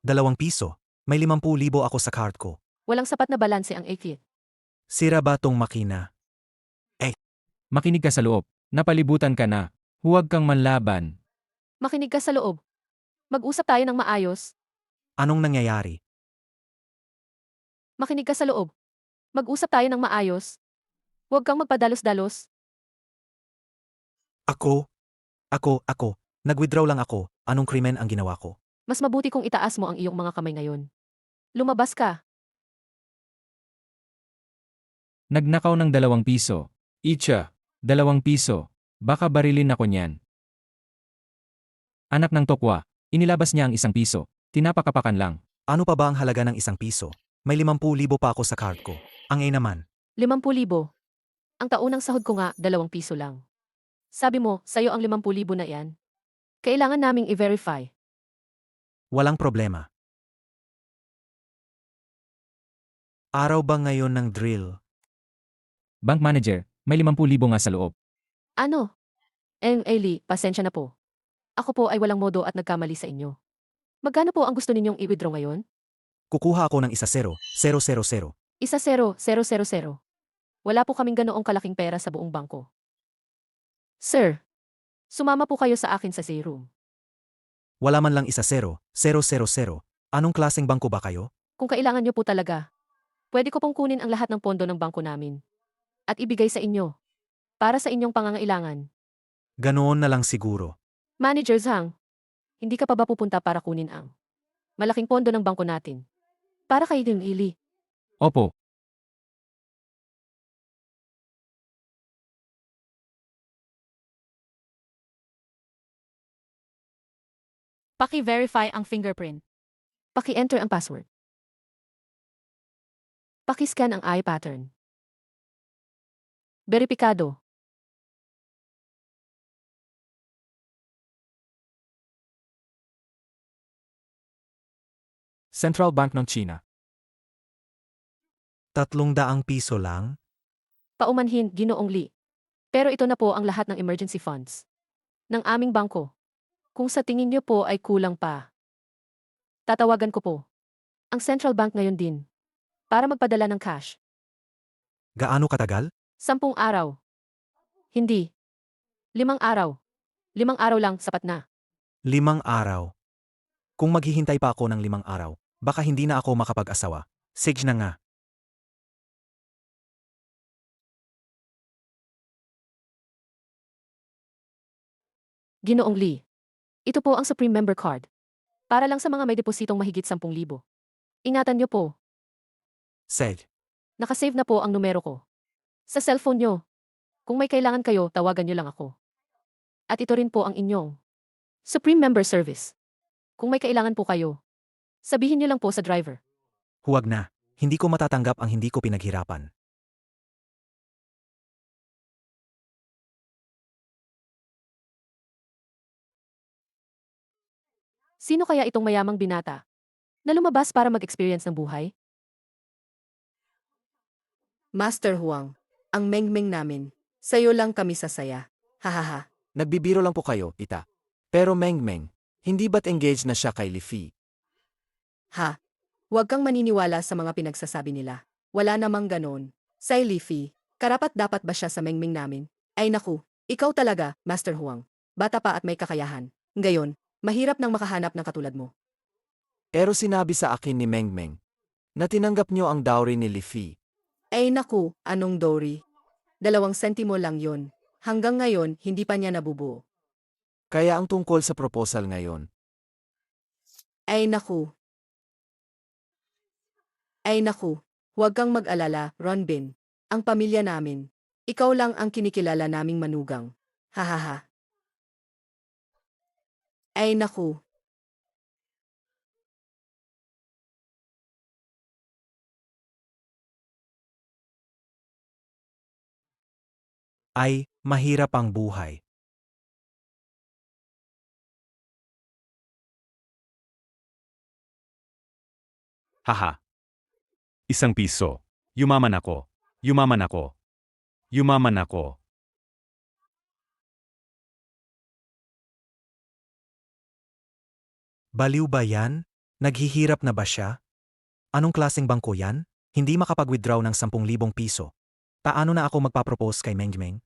2 piso. May 50,000 ako sa card ko. Walang sapat na balanse ang AQ. Sira ba tong makina? Makinig ka sa loob. Napalibutan ka na. Huwag kang manlaban. Makinig ka sa loob. Mag-usap tayo ng maayos. Anong nangyayari? Makinig ka sa loob. Mag-usap tayo ng maayos. Huwag kang magpadalos-dalos. Ako. Nag-withdraw lang ako. Anong krimen ang ginawa ko? Mas mabuti kung itaas mo ang iyong mga kamay ngayon. Lumabas ka. Nagnakaw ng 2 piso. Icha, 2 piso. Baka barilin ako niyan. Anak ng tokwa, inilabas niya ang 1 piso. Tinapakapakan lang. Ano pa ba ang halaga ng 1 piso? May 50,000 pa ako sa card ko. Ang naman. 50,000. Ang taunang sahod ko nga, 2 piso lang. Sabi mo, sayo ang 50,000 na yan. Kailangan naming i-verify. Walang problema. Araw ba ngayon ng drill? Bank manager, may 50,000 nga sa loob. Ano? Eli, pasensya na po. Ako po ay walang modo at nagkamali sa inyo. Magkano po ang gusto ninyong i-withdraw ngayon? Kukuha ako ng 1,000,000. 1,000,000. Wala po kaming ganoong kalaking pera sa buong bangko. Sir, sumama po kayo sa akin sa room. Wala man lang 1,000,000. Anong klaseng bangko ba kayo? Kung kailangan nyo po talaga, pwede ko pong kunin ang lahat ng pondo ng bangko namin at ibigay sa inyo para sa inyong pangangailangan. Ganoon na lang siguro. Manager Zhang, hindi ka pa ba pupunta para kunin ang malaking pondo ng bangko natin? Para kay Ili. Opo. Paki-verify ang fingerprint. Paki-enter ang password. Paki-scan ang eye pattern. Beripikado. Central Bank ng China. 300 piso lang? Paumanhin, Ginoong Li. Pero ito na po ang lahat ng emergency funds ng aming bangko. Kung sa tingin niyo po ay kulang pa, tatawagan ko po ang Central Bank ngayon din para magpadala ng cash. Gaano katagal? 10 araw. Hindi. 5 araw. 5 araw lang sapat na. 5 araw. Kung maghihintay pa ako ng 5 araw, baka hindi na ako makapag-asawa. Sige na nga. Ginoong Li. Ito po ang Supreme Member Card. Para lang sa mga may depositong mahigit 10,000. Ingatan niyo po, Sige. nakasave na po ang numero ko sa cellphone niyo. Kung may kailangan kayo, tawagan niyo lang ako. At ito rin po ang inyong Supreme Member Service. Kung may kailangan po kayo, sabihin niyo lang po sa driver. Huwag na. Hindi ko matatanggap ang hindi ko pinaghirapan. Sino kaya itong mayamang binata na lumabas para mag-experience ng buhay? Master Huang, ang mengmeng namin. Sa'yo lang kami sasaya. Hahaha. Nagbibiro lang po kayo, tita. Pero Meng, hindi ba't engaged na siya kay Lifi? Ha? Huwag kang maniniwala sa mga pinagsasabi nila. Wala namang ganon. Say Lifi, karapat dapat ba siya sa mengmeng namin? Ay naku, ikaw talaga, Master Huang. Bata pa at may kakayahan. Ngayon, mahirap nang makahanap ng katulad mo. Pero sinabi sa akin ni Meng na tinanggap niyo ang dowry ni Lifi. Ay naku, anong Dory? 2 sentimo lang yon. Hanggang ngayon, hindi pa niya nabubuo. Kaya ang tungkol sa proposal ngayon. Ay naku. Ay naku, huwag kang mag-alala, Ronbin. Ang pamilya namin. Ikaw lang ang kinikilala naming manugang. Hahaha. Ay naku. Ay, mahirap ang buhay. Haha. 1 piso. Yumaman ako. Yumaman ako. Yumaman ako. Baliw ba yan? Naghihirap na ba siya? Anong klaseng bangko yan? Hindi makapag-withdraw ng 10,000 piso. Paano na ako magpapropose kay Mengmeng?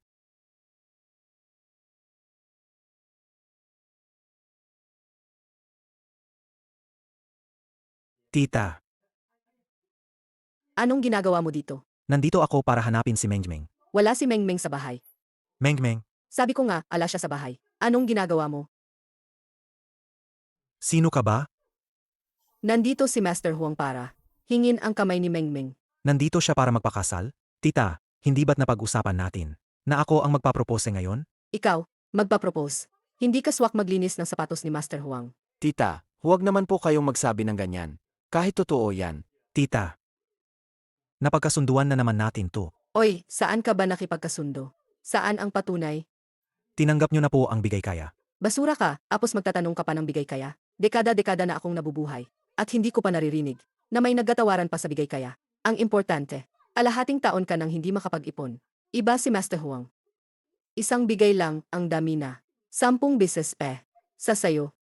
Tita, Anong ginagawa mo dito? nandito ako para hanapin si Mengmeng. Wala si Mengmeng sa bahay. Mengmeng, Sabi ko nga, ala siya sa bahay. Anong ginagawa mo? sino ka ba? Nandito si Master Huang para hingin ang kamay ni Mengmeng. Nandito siya para magpakasal? Tita, hindi ba't napag-usapan natin na ako ang magpapropose ngayon? Ikaw, magpa-propose. Hindi ka swak maglinis ng sapatos ni Master Huang. Tita, huwag naman po kayong magsabi ng ganyan. Kahit totoo yan. Tita, napagkasunduan na naman natin to. Oy, saan ka ba nakipagkasundo? Saan ang patunay? Tinanggap niyo na po ang bigay kaya. Basura ka, apos magtatanong ka pa ng bigay kaya? Dekada-dekada na akong nabubuhay. At hindi ko pa naririnig na may naggatawaran pa sa bigay kaya. Ang importante, alahating taon ka nang hindi makapag-ipon. Iba si Master Huang. Isang bigay lang ang dami na. 10 beses sa sayo.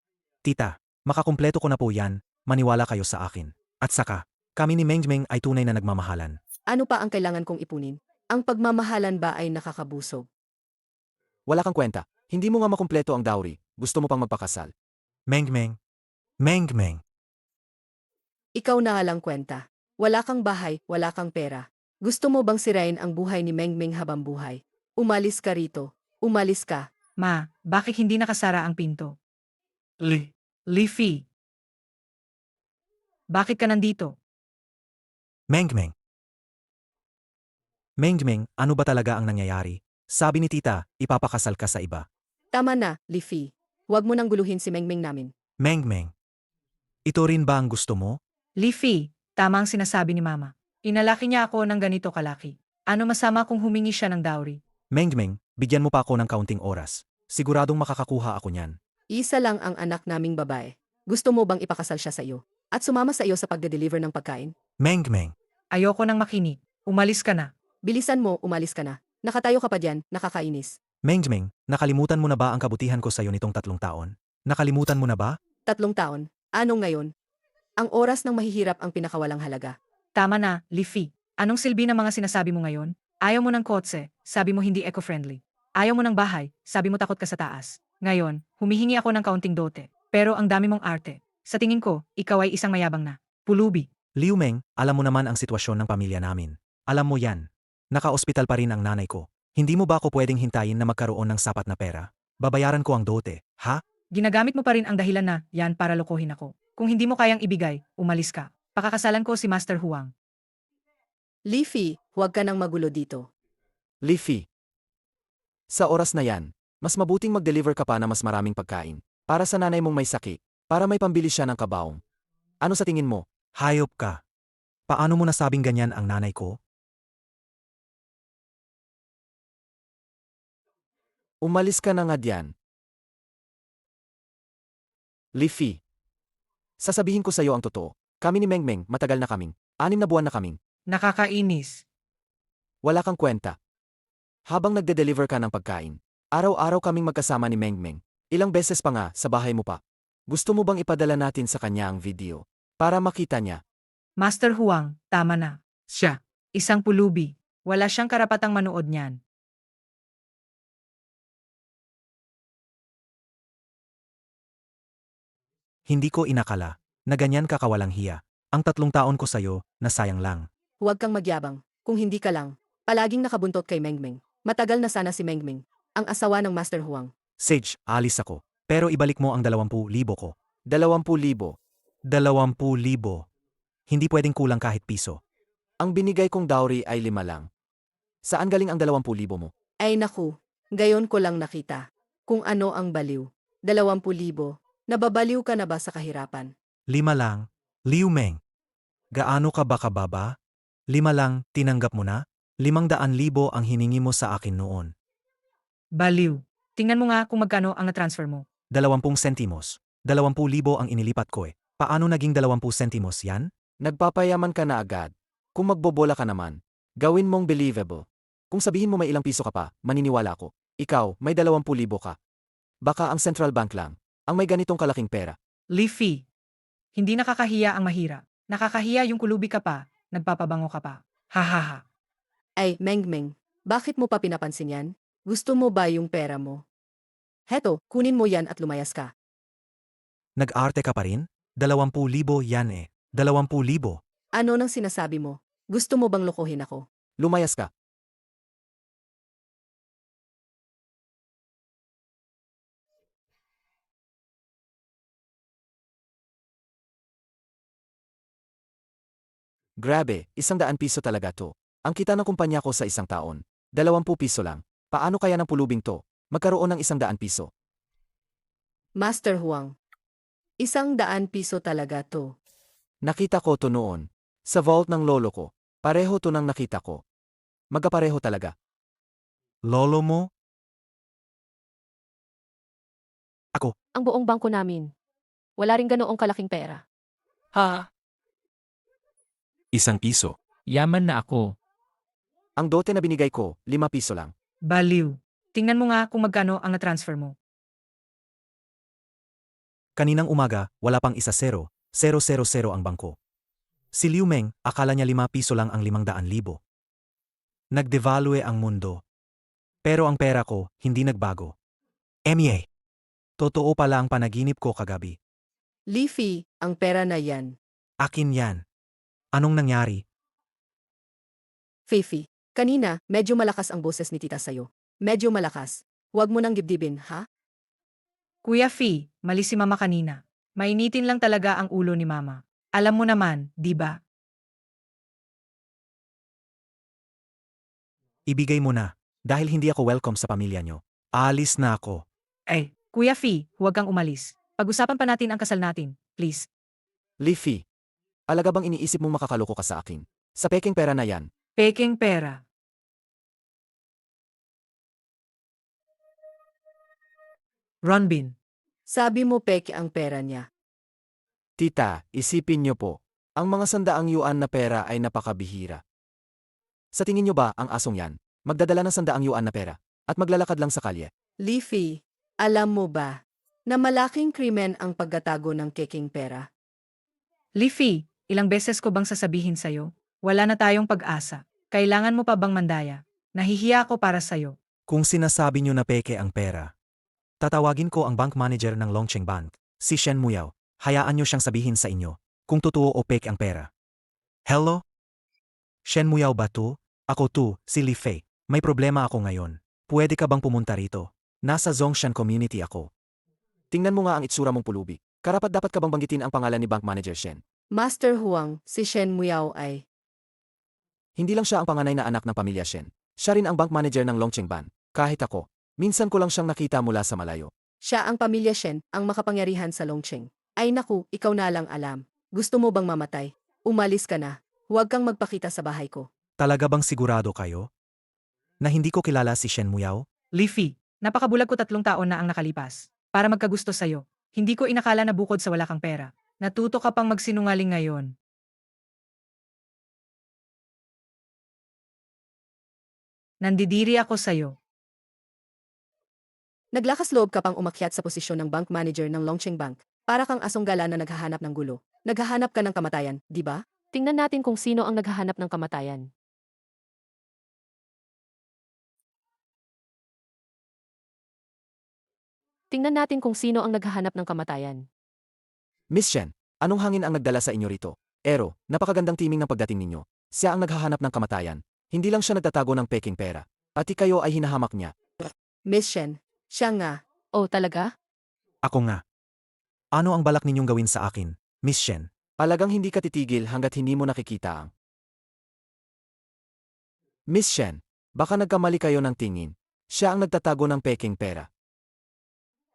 Tita, makakumpleto ko na po yan, maniwala kayo sa akin. At saka, kami ni Mengmeng ay tunay na nagmamahalan. Ano pa ang kailangan kong ipunin? Ang pagmamahalan ba ay nakakabusog? Wala kang kwenta. Hindi mo nga makumpleto ang dowry. Gusto mo pang magpakasal. Mengmeng, Mengmeng, Ikaw na lang kwenta. Wala kang bahay, wala kang pera. Gusto mo bang sirain ang buhay ni Mengmeng habang buhay? Umalis ka rito. Umalis ka. Ma, bakit hindi nakasara ang pinto? Leafy. Bakit ka nandito? Mengmeng. Mengmeng, ano ba talaga ang nangyayari? Sabi ni tita, ipapakasal ka sa iba. Tama na, Leafy. Huwag mo nang guluhin si Mengmeng namin. Mengmeng, ito rin ba ang gusto mo? Leafy, tama ang sinasabi ni Mama. Inalaki niya ako ng ganito kalaki. Ano masama kung humingi siya ng dowry? Mengmeng, bigyan mo pa ako ng kaunting oras. Siguradong makakakuha ako niyan. Isa lang ang anak naming babae. Gusto mo bang ipakasal siya sa iyo? At sumama sa iyo sa pagde-deliver ng pagkain? Mengmeng, Ayoko nang makinig. Umalis ka na. Bilisan mo, umalis ka na. Nakatayo ka pa dyan, nakakainis. Mengmeng, nakalimutan mo na ba ang kabutihan ko sa iyo nitong 3 taon? Nakalimutan mo na ba? 3 taon. Anong ngayon? Ang oras ng mahihirap ang pinakawalang halaga. Tama na, Leafy. Anong silbi ng mga sinasabi mo ngayon? Ayaw mo ng kotse, sabi mo hindi eco-friendly. Ayaw mo ng bahay, sabi mo takot ka sa taas. Ngayon, humihingi ako ng kaunting dote. Pero ang dami mong arte. Sa tingin ko, ikaw ay isang mayabang na pulubi. Liu Meng, alam mo naman ang sitwasyon ng pamilya namin. Alam mo yan. Naka-ospital pa rin ang nanay ko. Hindi mo ba ako pwedeng hintayin na magkaroon ng sapat na pera? Babayaran ko ang dote, ha? Ginagamit mo pa rin ang dahilan na yan para lokohin ako. Kung hindi mo kayang ibigay, umalis ka. Pakakasalan ko si Master Huang. Leafy, huwag ka nang magulo dito. Leafy. Sa oras na yan, mas mabuting mag-deliver ka pa na mas maraming pagkain. Para sa nanay mong may sakit. Para may pambili siya ng kabaong. Ano sa tingin mo? Hayop ka. Paano mo nasabing ganyan ang nanay ko? Umalis ka na nga diyan. Leafy. Sasabihin ko sa iyo ang totoo. Kami ni Mengmeng, matagal na kaming. 6 na buwan na kaming. Nakakainis. Wala kang kwenta. Habang nagde-deliver ka ng pagkain, araw-araw kaming magkasama ni Mengmeng. Ilang beses pa nga sa bahay mo pa. Gusto mo bang ipadala natin sa kanya ang video? Para makita niya. Master Huang, tama na. Siya, isang pulubi. Wala siyang karapatang manood niyan. Hindi ko inakala na ganyan ka kawalang hiya. Ang 3 taon ko sa'yo, nasayang lang. Huwag kang magyabang. Kung hindi ka lang, palaging nakabuntot kay Mengmeng. Matagal na sana si Mengmeng, ang asawa ng Master Huang. Sage, alis ako. Pero ibalik mo ang 20,000 ko. 20,000. 20,000. Hindi pwedeng kulang kahit piso. Ang binigay kong dowry ay 5 lang. Saan galing ang 20,000 mo? Ay naku, gayon ko lang nakita. Kung ano ang baliw. 20,000. Nababaliw ka na ba sa kahirapan? 5 lang. Liu Meng. Gaano ka ba kababa? 5 lang, tinanggap mo na? 500,000 ang hiningi mo sa akin noon. Baliw. Tingnan mo nga kung magkano ang na-transfer mo. 20 sentimos. 20,000 ang inilipat ko eh. Paano naging 20 sentimos yan? Nagpapayaman ka na agad. Kung magbobola ka naman, gawin mong believable. Kung sabihin mo may ilang piso ka pa, maniniwala ako. Ikaw, may 20,000 ka. Baka ang central bank lang, ang may ganitong kalaking pera. Leafy. Hindi nakakahiya ang mahirap. Nakakahiya yung kulubi ka pa, nagpapabango ka pa. Hahaha. Ay, Mengmeng, bakit mo pa pinapansin yan? Gusto mo ba yung pera mo? Heto, kunin mo yan at lumayas ka. Nag-arte ka pa rin? 20,000 yan eh. 20,000. Ano nang sinasabi mo? Gusto mo bang lokohin ako? Lumayas ka. Grabe, 100 piso talaga to. Ang kita ng kumpanya ko sa isang taon, 20 piso lang. Paano kaya ng pulubing to? Magkaroon ng 100 piso. Master Huang. 100 piso talaga to. Nakita ko to noon. Sa vault ng lolo ko. Pareho to nang nakita ko. Magkapareho talaga. Lolo mo? Ang buong bangko namin. Wala ring ganoong kalaking pera. Ha? 1 piso. Yaman na ako. Ang dote na binigay ko, 5 piso lang. Baliw. Tingnan mo nga kung magkano ang na-transfer mo. Kaninang umaga, wala pang 1-0, 000 ang bangko. Si Liu Meng, akala niya 5 piso lang ang 500,000. Nagdevalue ang mundo. Pero ang pera ko, hindi nagbago. Emye. Totoo pala ang panaginip ko kagabi. Leafy, ang pera na yan. Akin yan. Anong nangyari? Fifi, kanina, medyo malakas ang boses ni tita sayo. Medyo malakas. Huwag mo nang dibdibin, ha? Kuya Fi, mali si mama kanina. Mainitin lang talaga ang ulo ni mama. Alam mo naman, di ba? Ibigay mo na. Dahil hindi ako welcome sa pamilya nyo. Aalis na ako. Kuya Fi, huwag kang umalis. Pag-usapan pa natin ang kasal natin, please. Leafy, alaga bang iniisip mong makakaloko ka sa akin? Sa peking pera na yan, Peking pera. Ronbin. Sabi mo peke ang pera niya. tita, isipin niyo po. Ang mga 100 yuan na pera ay napakabihira. Sa tingin niyo ba ang asong yan, magdadala ng 100 yuan na pera, at maglalakad lang sa kalye? Leafy, alam mo ba na malaking krimen ang pagkatago ng keking pera? Leafy, ilang beses ko bang sasabihin sa'yo? Wala na tayong pag-asa. Kailangan mo pa bang mandaya? Nahihiya ako para sa'yo. Kung sinasabi nyo na peke ang pera, tatawagin ko ang bank manager ng Longcheng Bank, si Shen Muyao. Hayaan nyo siyang sabihin sa inyo kung totoo o peke ang pera. Hello? Shen Muyao ba to? Ako to, si Li Fei. May problema ako ngayon. Pwede ka bang pumunta rito? Nasa Zongshan community ako. Tingnan mo nga ang itsura mong pulubi. Karapat-dapat ka bang banggitin ang pangalan ni Bank Manager Shen? Master Huang, si Shen Muyao ay... Hindi lang siya ang panganay na anak ng pamilya Shen. Siya rin ang bank manager ng Longcheng Ban. Kahit ako, minsan ko lang siyang nakita mula sa malayo. Siya ang pamilya Shen, ang makapangyarihan sa Longcheng. Ay naku, ikaw na lang alam. Gusto mo bang mamatay? Umalis ka na. Huwag kang magpakita sa bahay ko. Talaga bang sigurado kayo? Na hindi ko kilala si Shen Muyao? Leafy, napakabulag ko 3 taon na ang nakalipas. Para magkagusto sa'yo. Hindi ko inakala na bukod sa wala kang pera. Natuto ka pang magsinungaling ngayon. Nandidiri ako sa'yo. Naglakas loob ka pang umakyat sa posisyon ng bank manager ng Longcheng Bank. Para kang asong gala na naghahanap ng gulo. Naghahanap ka ng kamatayan, di ba? Tingnan natin kung sino ang naghahanap ng kamatayan. Tingnan natin kung sino ang naghahanap ng kamatayan. Miss Shen, anong hangin ang nagdala sa inyo rito? Ero, napakagandang timing ng pagdating ninyo. Siya ang naghahanap ng kamatayan. Hindi lang siya nagtatago ng peking pera. Pati kayo ay hinahamak niya. Miss Shen, siya nga. Oh, talaga? Ako nga. Ano ang balak ninyong gawin sa akin, Miss Shen? Talagang hindi ka titigil hanggat hindi mo nakikita ang... Miss Shen, baka nagkamali kayo ng tingin. Siya ang nagtatago ng peking pera.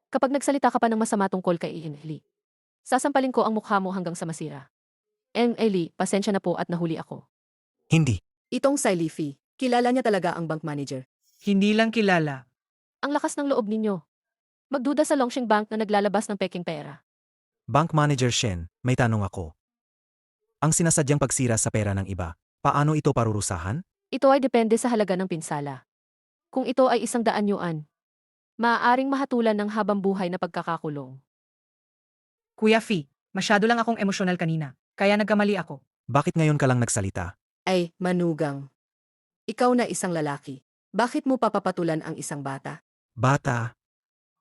Kapag nagsalita ka pa ng masama tungkol kay Ian Lee, sasampalin ko ang mukha mo hanggang sa masira. Lee, pasensya na po at nahuli ako. Hindi. Itong si Leafy, kilala niya talaga ang bank manager. Hindi lang kilala. Ang lakas ng loob ninyo. Magduda sa Longsheng Bank na naglalabas ng peking pera. Bank Manager Shen, may tanong ako. Ang sinasadyang pagsira sa pera ng iba, paano ito parurusahan? Ito ay depende sa halaga ng pinsala. Kung ito ay 100 yuan, maaaring mahatulan ng habang buhay na pagkakakulong. Kuya Fi, Masyado lang akong emosyonal kanina, kaya nagkamali ako. Bakit ngayon ka lang nagsalita? Ay, manugang. Ikaw na isang lalaki. Bakit mo papapatulan ang isang bata? Bata.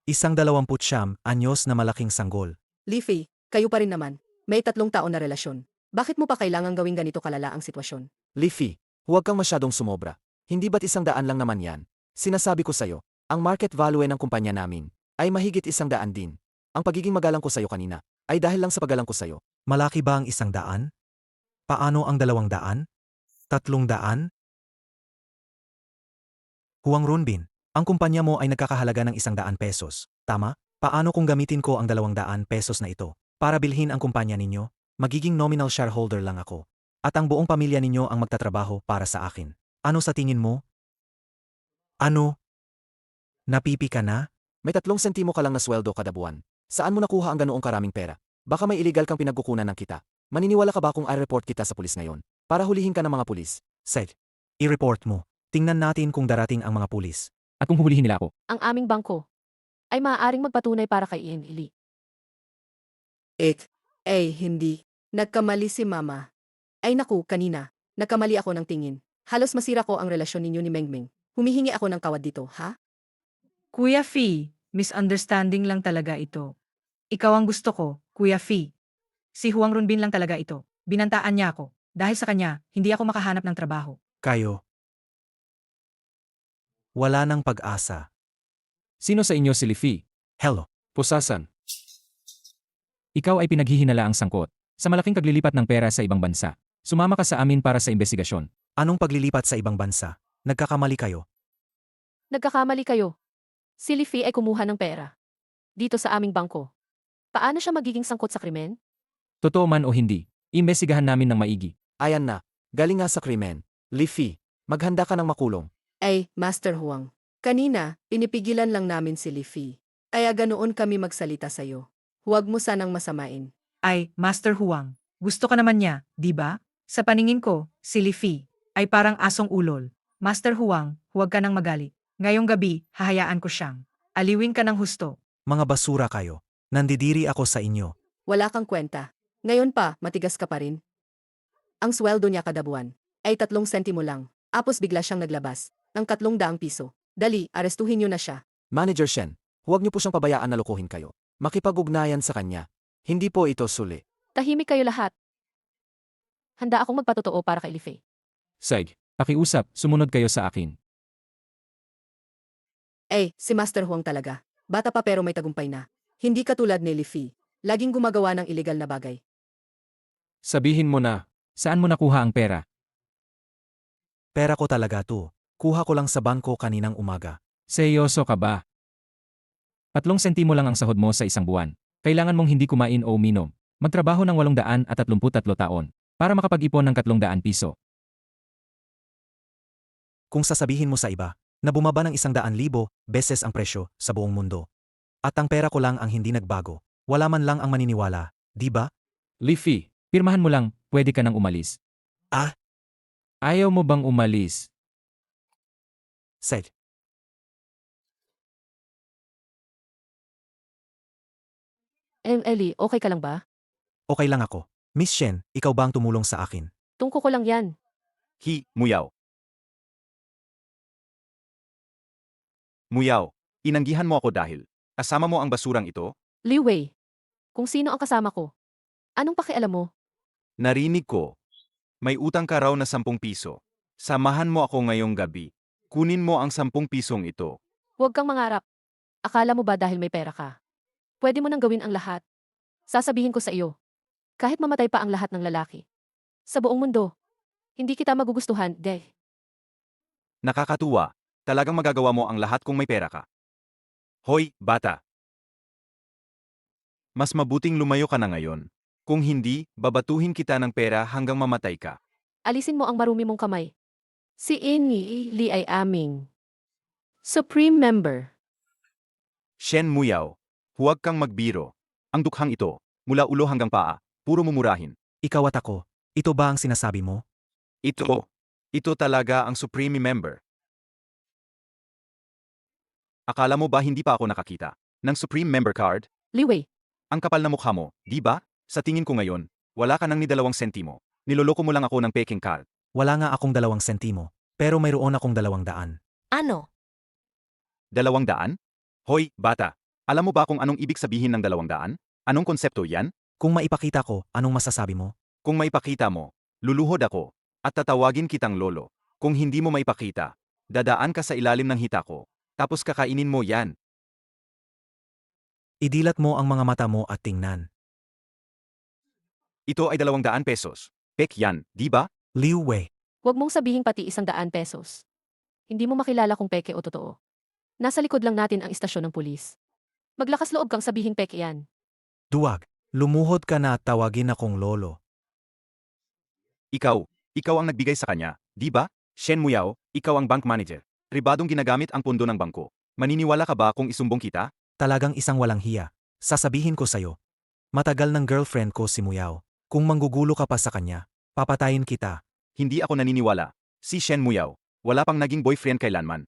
Isang 29 anyos na malaking sanggol. Leafy, kayo pa rin naman. May 3 taon na relasyon. Bakit mo pa kailangang gawing ganito kalala ang sitwasyon? Leafy, huwag kang masyadong sumobra. Hindi ba't 100 lang naman yan? Sinasabi ko sa'yo, ang market value ng kumpanya namin ay mahigit 100 din. Ang pagiging magalang ko sa'yo kanina ay dahil lang sa pagalang ko sa'yo. Malaki ba ang 100? Paano ang 200? 300? Huwang Runbin, ang kumpanya mo ay nagkakahalaga ng 100 pesos. Tama? Paano kung gamitin ko ang 200 pesos na ito para bilhin ang kumpanya ninyo? Magiging nominal shareholder lang ako. At ang buong pamilya ninyo ang magtatrabaho para sa akin. Ano sa tingin mo? Ano? Napipi ka na? May 3 sentimo ka lang na sweldo kada buwan. Saan mo nakuha ang ganoong karaming pera? Baka may illegal kang pinagkukunan ng kita. Maniniwala ka ba kung i-report kita sa pulis ngayon? Para hulihin ka ng mga pulis. Seth, i-report mo. Tingnan natin kung darating ang mga pulis. At kung huhulihin nila ako, Ang aming bangko ay maaaring magpatunay para kay Ian Lee. Hindi. Nagkamali si Mama. Ay naku, kanina. Nagkamali ako ng tingin. Halos masira ko ang relasyon ninyo ni Mengmeng. Humihingi ako ng kawad dito, ha? Kuya Fee, misunderstanding lang talaga ito. Ikaw ang gusto ko, Kuya Fee. Si Huang Runbin lang talaga ito. Binantaan niya ako. Dahil sa kanya, hindi ako makahanap ng trabaho. Kayo. Wala nang pag-asa. sino sa inyo si Lifi? Hello. Pusasan. Ikaw ay pinaghihinalaang sangkot sa malaking paglilipat ng pera sa ibang bansa. Sumama ka sa amin para sa investigasyon. Anong paglilipat sa ibang bansa? Nagkakamali kayo. Nagkakamali kayo. Si Lifi ay kumuha ng pera. Dito sa aming bangko. Paano siya magiging sangkot sa krimen? Totoo man o hindi, imbestigahan namin ng maigi. Ayan na. Galing nga sa krimen. Leafy, maghanda ka ng makulong. Ay, Master Huang. Kanina, pinipigilan lang namin si Leafy. Kaya ganoon kami magsalita sa'yo. Huwag mo sanang masamain. Ay, Master Huang, gusto ka naman niya, di ba? Sa paningin ko, si Lifi ay parang asong ulol. Master Huang, huwag ka nang magalit. Ngayong gabi, hahayaan ko siyang. Aliwin ka ng husto. Mga basura kayo. Nandidiri ako sa inyo. Wala kang kwenta. Ngayon pa, matigas ka pa rin. Ang sweldo niya kada buwan ay 3 sentimo lang. Apos bigla siyang naglabas ng 300 piso. Dali, arestuhin niyo na siya. Manager Shen, huwag niyo po siyang pabayaan na lokohin kayo. Makipag-ugnayan sa kanya. Hindi po ito suli. Tahimik kayo lahat. Handa akong magpatotoo para kay Lifi. Seg, pakiusap, sumunod kayo sa akin. Si Master Huang talaga. Bata pa pero may tagumpay na. Hindi katulad ni Leafy. Laging gumagawa ng illegal na bagay. Sabihin mo na, saan mo nakuha ang pera? Pera ko talaga to. Kuha ko lang sa bangko kaninang umaga. Seryoso ka ba? 3 sentimo lang ang sahod mo sa isang buwan. Kailangan mong hindi kumain o uminom. Magtrabaho ng 833 taon para makapag-ipon ng 300 piso. Kung sasabihin mo sa iba, na bumaba ng 100,000 beses ang presyo sa buong mundo. At ang pera ko lang ang hindi nagbago. Wala man lang ang maniniwala, di ba? Lifi, pirmahan mo lang, pwede ka nang umalis. Ah? Ayaw mo bang umalis? Seth. Ellie, okay ka lang ba? Okay lang ako. Miss Shen, ikaw ba ang tumulong sa akin? Tungko ko lang yan. Muyaw. Muyaw, inanggihan mo ako dahil kasama mo ang basurang ito? Li Wei. Kung sino ang kasama ko. Anong pakialam mo? Narinig ko. May utang ka raw na 10 piso. Samahan mo ako ngayong gabi. Kunin mo ang 10 pisong ito. Huwag kang mangarap. Akala mo ba dahil may pera ka? Pwede mo nang gawin ang lahat. Sasabihin ko sa iyo. Kahit mamatay pa ang lahat ng lalaki. Sa buong mundo. Hindi kita magugustuhan, Deh. Nakakatuwa. Talagang magagawa mo ang lahat kung may pera ka. Hoy, bata. Mas mabuting lumayo ka na ngayon. Kung hindi, babatuhin kita ng pera hanggang mamatay ka. Alisin mo ang marumi mong kamay. Si Inni Lee ay aming Supreme Member. Shen Muyaw, huwag kang magbiro. Ang dukhang ito, mula ulo hanggang paa, puro mumurahin. Ikaw at ako. Ito ba ang sinasabi mo? Ito talaga ang Supreme Member. Akala mo ba hindi pa ako nakakita ng Supreme Member Card? Li Wei, Ang kapal na mukha mo, di ba? Sa tingin ko ngayon, wala ka nang ni 2 sentimo. Niloloko mo lang ako ng peking card. Wala nga akong 2 sentimo, pero mayroon akong 200. Ano? 200? Hoy, bata. Alam mo ba kung anong ibig sabihin ng 200? Anong konsepto yan? Kung maipakita ko, anong masasabi mo? Kung maipakita mo, luluhod ako, at tatawagin kitang lolo. Kung hindi mo maipakita, dadaan ka sa ilalim ng hita ko, tapos kakainin mo yan. Idilat mo ang mga mata mo at tingnan. Ito ay 200 pesos. Pek yan, di ba? Liu Wei. Huwag mong sabihing pati 100 pesos. Hindi mo makilala kung peke o totoo. Nasa likod lang natin ang istasyon ng pulis. Maglakas loob kang sabihing peke yan. Duwag. Lumuhod ka na at tawagin akong lolo. Ikaw ang nagbigay sa kanya, di ba? Shen Muyao, ikaw ang bank manager. Pribadong ginagamit ang pondo ng bangko. Maniniwala ka ba kung isumbong kita? Talagang isang walang hiya. Sasabihin ko sa'yo. Matagal ng girlfriend ko si Muyao. Kung manggugulo ka pa sa kanya, papatayin kita. Hindi ako naniniwala. Si Shen Muyao, wala pang naging boyfriend kailanman.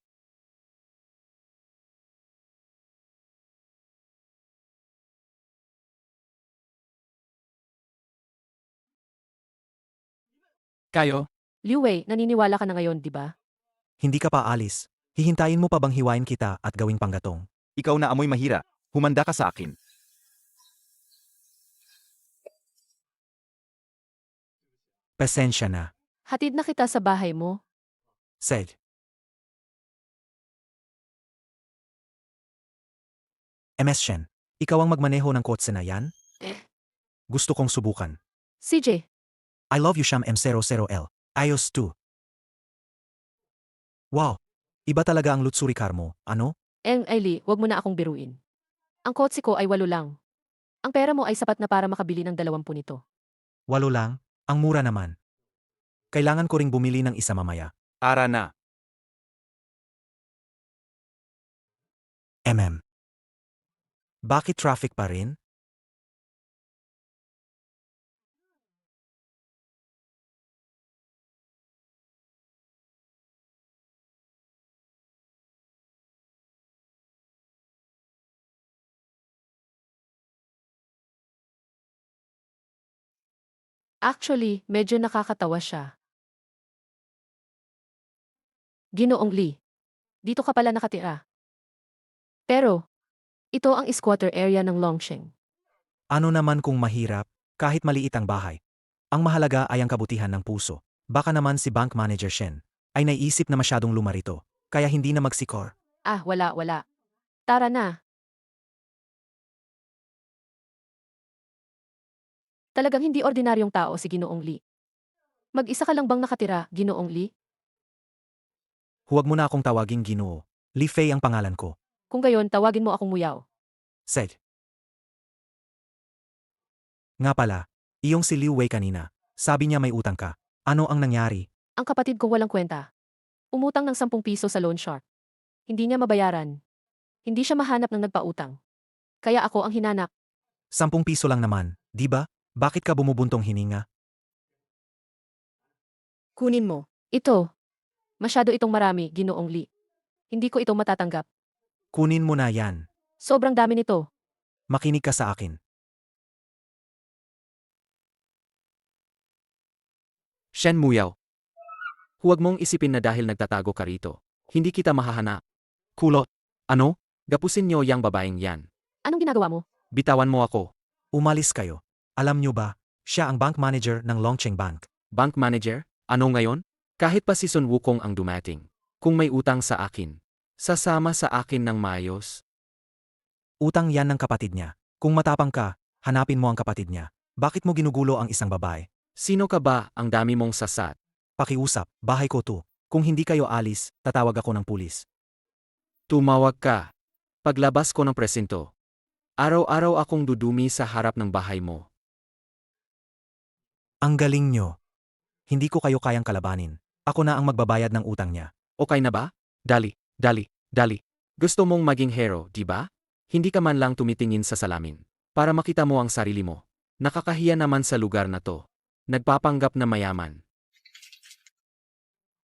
Kayo? Liu Wei, naniniwala ka na ngayon, di ba? Hindi ka pa alis. Hihintayin mo pa bang hiwain kita at gawing panggatong? Ikaw na amoy mahira. Humanda ka sa akin. Pasensya na. Hatid na kita sa bahay mo. Said. MS Shen, ikaw ang magmaneho ng kotse na yan? Gusto kong subukan. CJ, I love you Sham M00L. iOS 2. Wow! Iba talaga ang lutsuri car mo, ano? Ellie, wag mo na akong biruin. Ang kotse ko ay 8 lang. Ang pera mo ay sapat na para makabili ng 20 nito. 8 lang? Ang mura naman. Kailangan ko ring bumili ng isa mamaya. Ara na. Bakit traffic pa rin? Actually, medyo nakakatawa siya. Ginoong Lee, dito ka pala nakatira. Pero, ito ang squatter area ng Longsheng. Ano naman kung mahirap, kahit maliit ang bahay. Ang mahalaga ay ang kabutihan ng puso. Baka naman si Bank Manager Shen ay naiisip na masyadong lumarito, kaya hindi na magsikor. Ah, wala. Tara na. Talagang hindi ordinaryong tao si Ginoong Lee. Mag-isa ka lang bang nakatira, Ginoong Lee? Huwag mo na akong tawaging Ginoo. Li Fei ang pangalan ko. Kung gayon, tawagin mo akong Muyao. Said. Nga pala, iyong si Liu Wei kanina. Sabi niya may utang ka. Ano ang nangyari? Ang kapatid ko walang kwenta. Umutang ng 10 piso sa loan shark. Hindi niya mabayaran. Hindi siya mahanap ng nagpautang. Kaya ako ang hinanak. 10 piso lang naman, di ba? Bakit ka bumubuntong hininga? Kunin mo. Ito. Masyado itong marami, Ginoong Lee. Hindi ko ito matatanggap. Kunin mo na yan. Sobrang dami nito. Makinig ka sa akin. Shen Muyao. Huwag mong isipin na dahil nagtatago ka rito, hindi kita mahahanap. Kulot. Ano? Gapusin niyo yang babaeng yan. Anong ginagawa mo? Bitawan mo ako. Umalis kayo. Alam niyo ba, siya ang bank manager ng Longcheng Bank. Bank manager? Ano ngayon? Kahit pa si Sun Wukong ang dumating. Kung may utang sa akin, sasama sa akin ng mayos. Utang yan ng kapatid niya. Kung matapang ka, hanapin mo ang kapatid niya. Bakit mo ginugulo ang isang babae? Sino ka ba ang dami mong sasat? Pakiusap, bahay ko to. Kung hindi kayo alis, tatawag ako ng pulis. Tumawag ka. Paglabas ko ng presinto. Araw-araw akong dudumi sa harap ng bahay mo. Ang galing nyo. Hindi ko kayo kayang kalabanin. Ako na ang magbabayad ng utang niya. Okay na ba? Dali. Gusto mong maging hero, di ba? Hindi ka man lang tumitingin sa salamin. Para makita mo ang sarili mo. Nakakahiya naman sa lugar na to. Nagpapanggap na mayaman.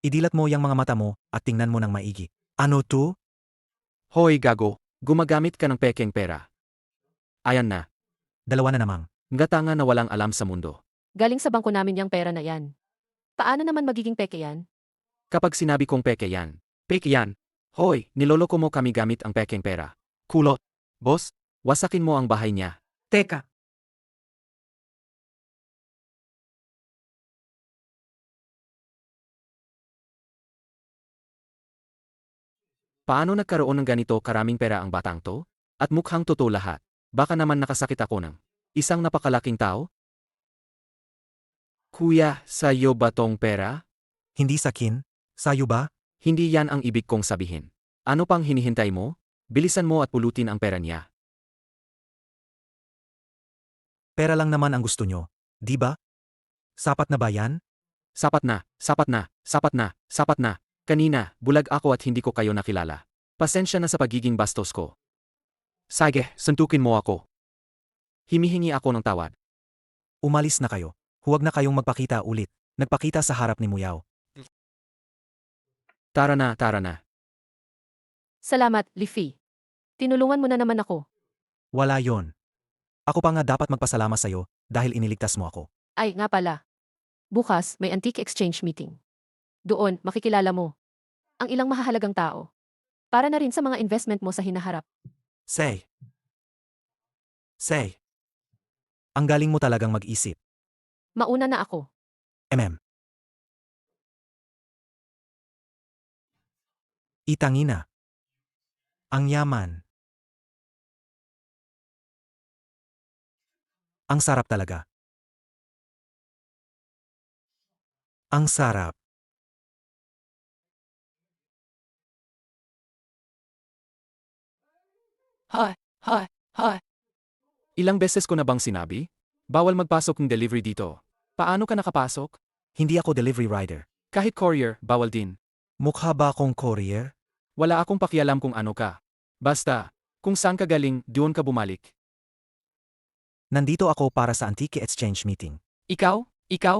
Idilat mo yung mga mata mo at tingnan mo ng maigi. Ano to? Hoy gago, gumagamit ka ng pekeng pera. Ayan na. 2 na namang. Ngatanga na walang alam sa mundo. Galing sa bangko namin yung pera na yan. Paano naman magiging peke yan? Kapag sinabi kong peke yan. Peke yan. Hoy, niloloko mo kami gamit ang pekeng pera. Kulot. Boss, wasakin mo ang bahay niya. Teka, Paano nagkaroon ng ganito karaming pera ang batang to? At mukhang totoo lahat. Baka naman nakasakit ako ng isang napakalaking tao? Kuya, sa'yo ba tong pera? Hindi sakin? Sayo ba? Hindi yan ang ibig kong sabihin. Ano pang hinihintay mo? Bilisan mo at pulutin ang pera niya. Pera lang naman ang gusto nyo. Di ba? Sapat na ba yan? Sapat na, sapat na, sapat na, sapat na. Kanina, bulag ako at hindi ko kayo nakilala. Pasensya na sa pagiging bastos ko. Sige, suntukin mo ako. Himihingi ako ng tawad. Umalis na kayo. Huwag na kayong magpakita ulit. Nagpakita sa harap ni Muyaw. Tara na, tara na. Salamat, Lifi. Tinulungan mo na naman ako. Wala yon. Ako pa nga dapat magpasalamat sa'yo dahil iniligtas mo ako. Ay, nga pala. Bukas, may antique exchange meeting. Doon, makikilala mo ang ilang mahahalagang tao. Para na rin sa mga investment mo sa hinaharap. Say. Ang galing mo talagang mag-isip. Mauna na ako. Itangina. Ang yaman. Ang sarap talaga. Ang sarap. Ilang beses ko na bang sinabi? Bawal magpasok ng delivery dito. Paano ka nakapasok? Hindi ako delivery rider. Kahit courier, bawal din. Mukha ba akong courier? Wala akong pakialam kung ano ka. Basta, kung saan ka galing, doon ka bumalik. Nandito ako para sa antique exchange meeting. Ikaw? Ikaw?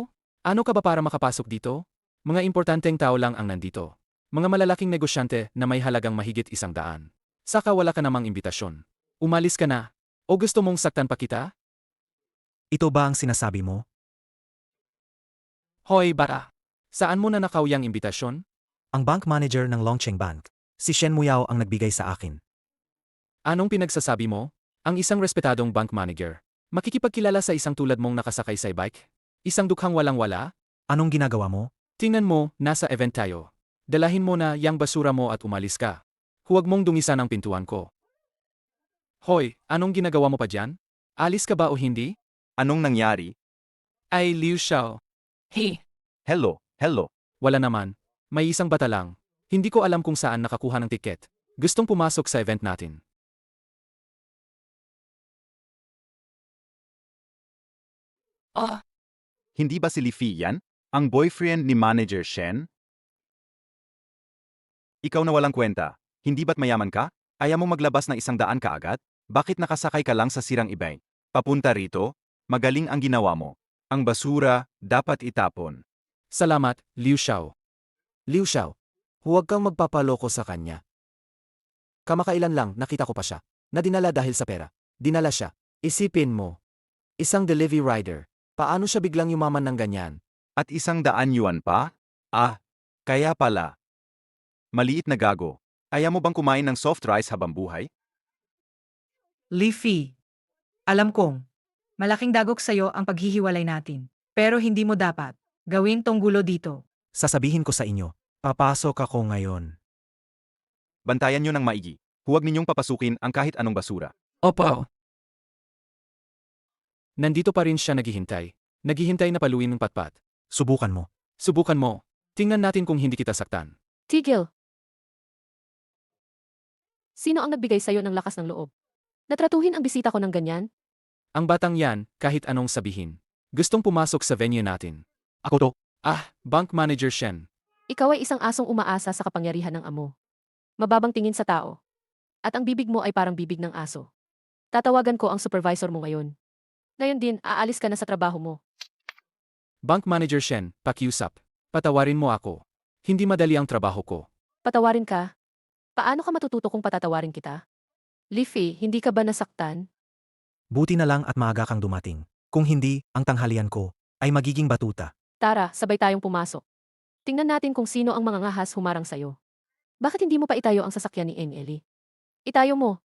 Ano ka ba para makapasok dito? Mga importanteng tao lang ang nandito. Mga malalaking negosyante na may halagang mahigit 100. Saka wala ka namang imbitasyon. Umalis ka na. O gusto mong saktan pa kita? Ito ba ang sinasabi mo? Hoy, bara. Saan mo na nakaw yang imbitasyon? Ang bank manager ng Longcheng Bank, si Shen Muyao ang nagbigay sa akin. Anong pinagsasabi mo? Ang isang respetadong bank manager. Makikipagkilala sa isang tulad mong nakasakay sa bike? Isang dukhang walang-wala? Anong ginagawa mo? Tingnan mo, nasa event tayo. Dalahin mo na yang basura mo at umalis ka. Huwag mong dungisan ang pintuan ko. Hoy, anong ginagawa mo pa dyan? Alis ka ba o hindi? Anong nangyari? Ay, Liu Xiao. Hey. Hello. Wala naman. May isang bata lang. Hindi ko alam kung saan nakakuha ng tiket. Gustong pumasok sa event natin. Hindi ba si Lifi yan? Ang boyfriend ni Manager Shen? Ikaw na walang kwenta. Hindi ba't mayaman ka? Ayaw mong maglabas ng 100 kaagad? Bakit nakasakay ka lang sa sirang e-bike? Papunta rito? Magaling ang ginawa mo. Ang basura, dapat itapon. Salamat, Liu Xiao. Liu Xiao, huwag kang magpapaloko sa kanya. Kamakailan lang nakita ko pa siya. Nadinala dahil sa pera. Dinala siya. Isipin mo. Isang delivery rider. Paano siya biglang yumaman ng ganyan? At 100 yuan pa? Ah, kaya pala. Maliit na gago. Ayaw mo bang kumain ng soft rice habang buhay? Lifi. Alam kong, malaking dagok sa'yo ang paghihiwalay natin. Pero hindi mo dapat gawin tong gulo dito. Sasabihin ko sa inyo, papasok ako ngayon. Bantayan nyo ng maigi. Huwag ninyong papasukin ang kahit anong basura. Opo. Nandito pa rin siya naghihintay. Naghihintay na paluin ng patpat. Subukan mo. Subukan mo. Tingnan natin kung hindi kita saktan. Tigil. Sino ang nagbigay sa'yo ng lakas ng loob? Natratuhin ang bisita ko ng ganyan? Ang batang yan, kahit anong sabihin. Gustong pumasok sa venue natin. Ako to. Bank Manager Shen. Ikaw ay isang asong umaasa sa kapangyarihan ng amo. Mababang tingin sa tao. At ang bibig mo ay parang bibig ng aso. Tatawagan ko ang supervisor mo ngayon. Ngayon din, aalis ka na sa trabaho mo. Bank Manager Shen, pakiusap. Patawarin mo ako. Hindi madali ang trabaho ko. Patawarin ka? Paano ka matututo kung patatawarin kita? Lifi, hindi ka ba nasaktan? Buti na lang at maaga kang dumating. Kung hindi, ang tanghalian ko ay magiging batuta. Tara, sabay tayong pumasok. Tingnan natin kung sino ang mga ngahas humarang sa'yo. Bakit hindi mo pa itayo ang sasakyan ni Engeli? Itayo mo.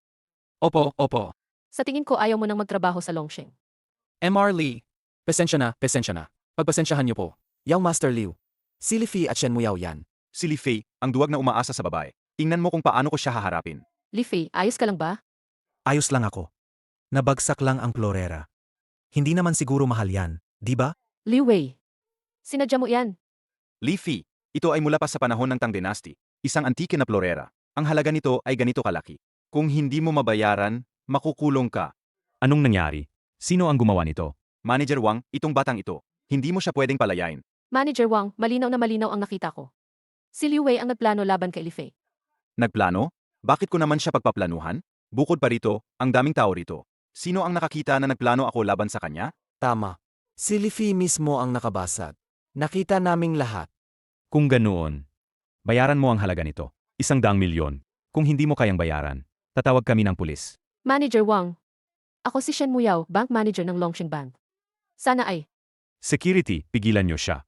Opo, opo. Sa tingin ko ayaw mo nang magtrabaho sa Longsheng. MR Lee. Pasensya na, pasensya na. Pagpasensyahan niyo po. Yang Master Liu. Si Li at Shen Muyao yan. Si Li Fei, ang duwag na umaasa sa babae. Tingnan mo kung paano ko siya haharapin. Li Fei, ayos ka lang ba? Ayos lang ako. Nabagsak lang ang florera. Hindi naman siguro mahal yan, di ba? Li Wei. Sinadya mo yan. Li Fei, ito ay mula pa sa panahon ng Tang Dynasty. Isang antike na florera. Ang halaga nito ay ganito kalaki. Kung hindi mo mabayaran, makukulong ka. Anong nangyari? Sino ang gumawa nito? Manager Wang, itong batang ito. Hindi mo siya pwedeng palayain. Manager Wang, malinaw na malinaw ang nakita ko. Si Li Wei ang nagplano laban kay Li Fei. Nagplano? Bakit ko naman siya pagpaplanuhan? Bukod pa rito, ang daming tao rito. Sino ang nakakita na nagplano ako laban sa kanya? Tama. Si Li mismo ang nakabasag. Nakita naming lahat. Kung ganoon, bayaran mo ang halaga nito. 100,000,000. Kung hindi mo kayang bayaran, tatawag kami ng pulis. Manager Wang. Ako si Shen Muyao, bank manager ng Longsheng Bank. Sana ay, Security, pigilan niyo siya.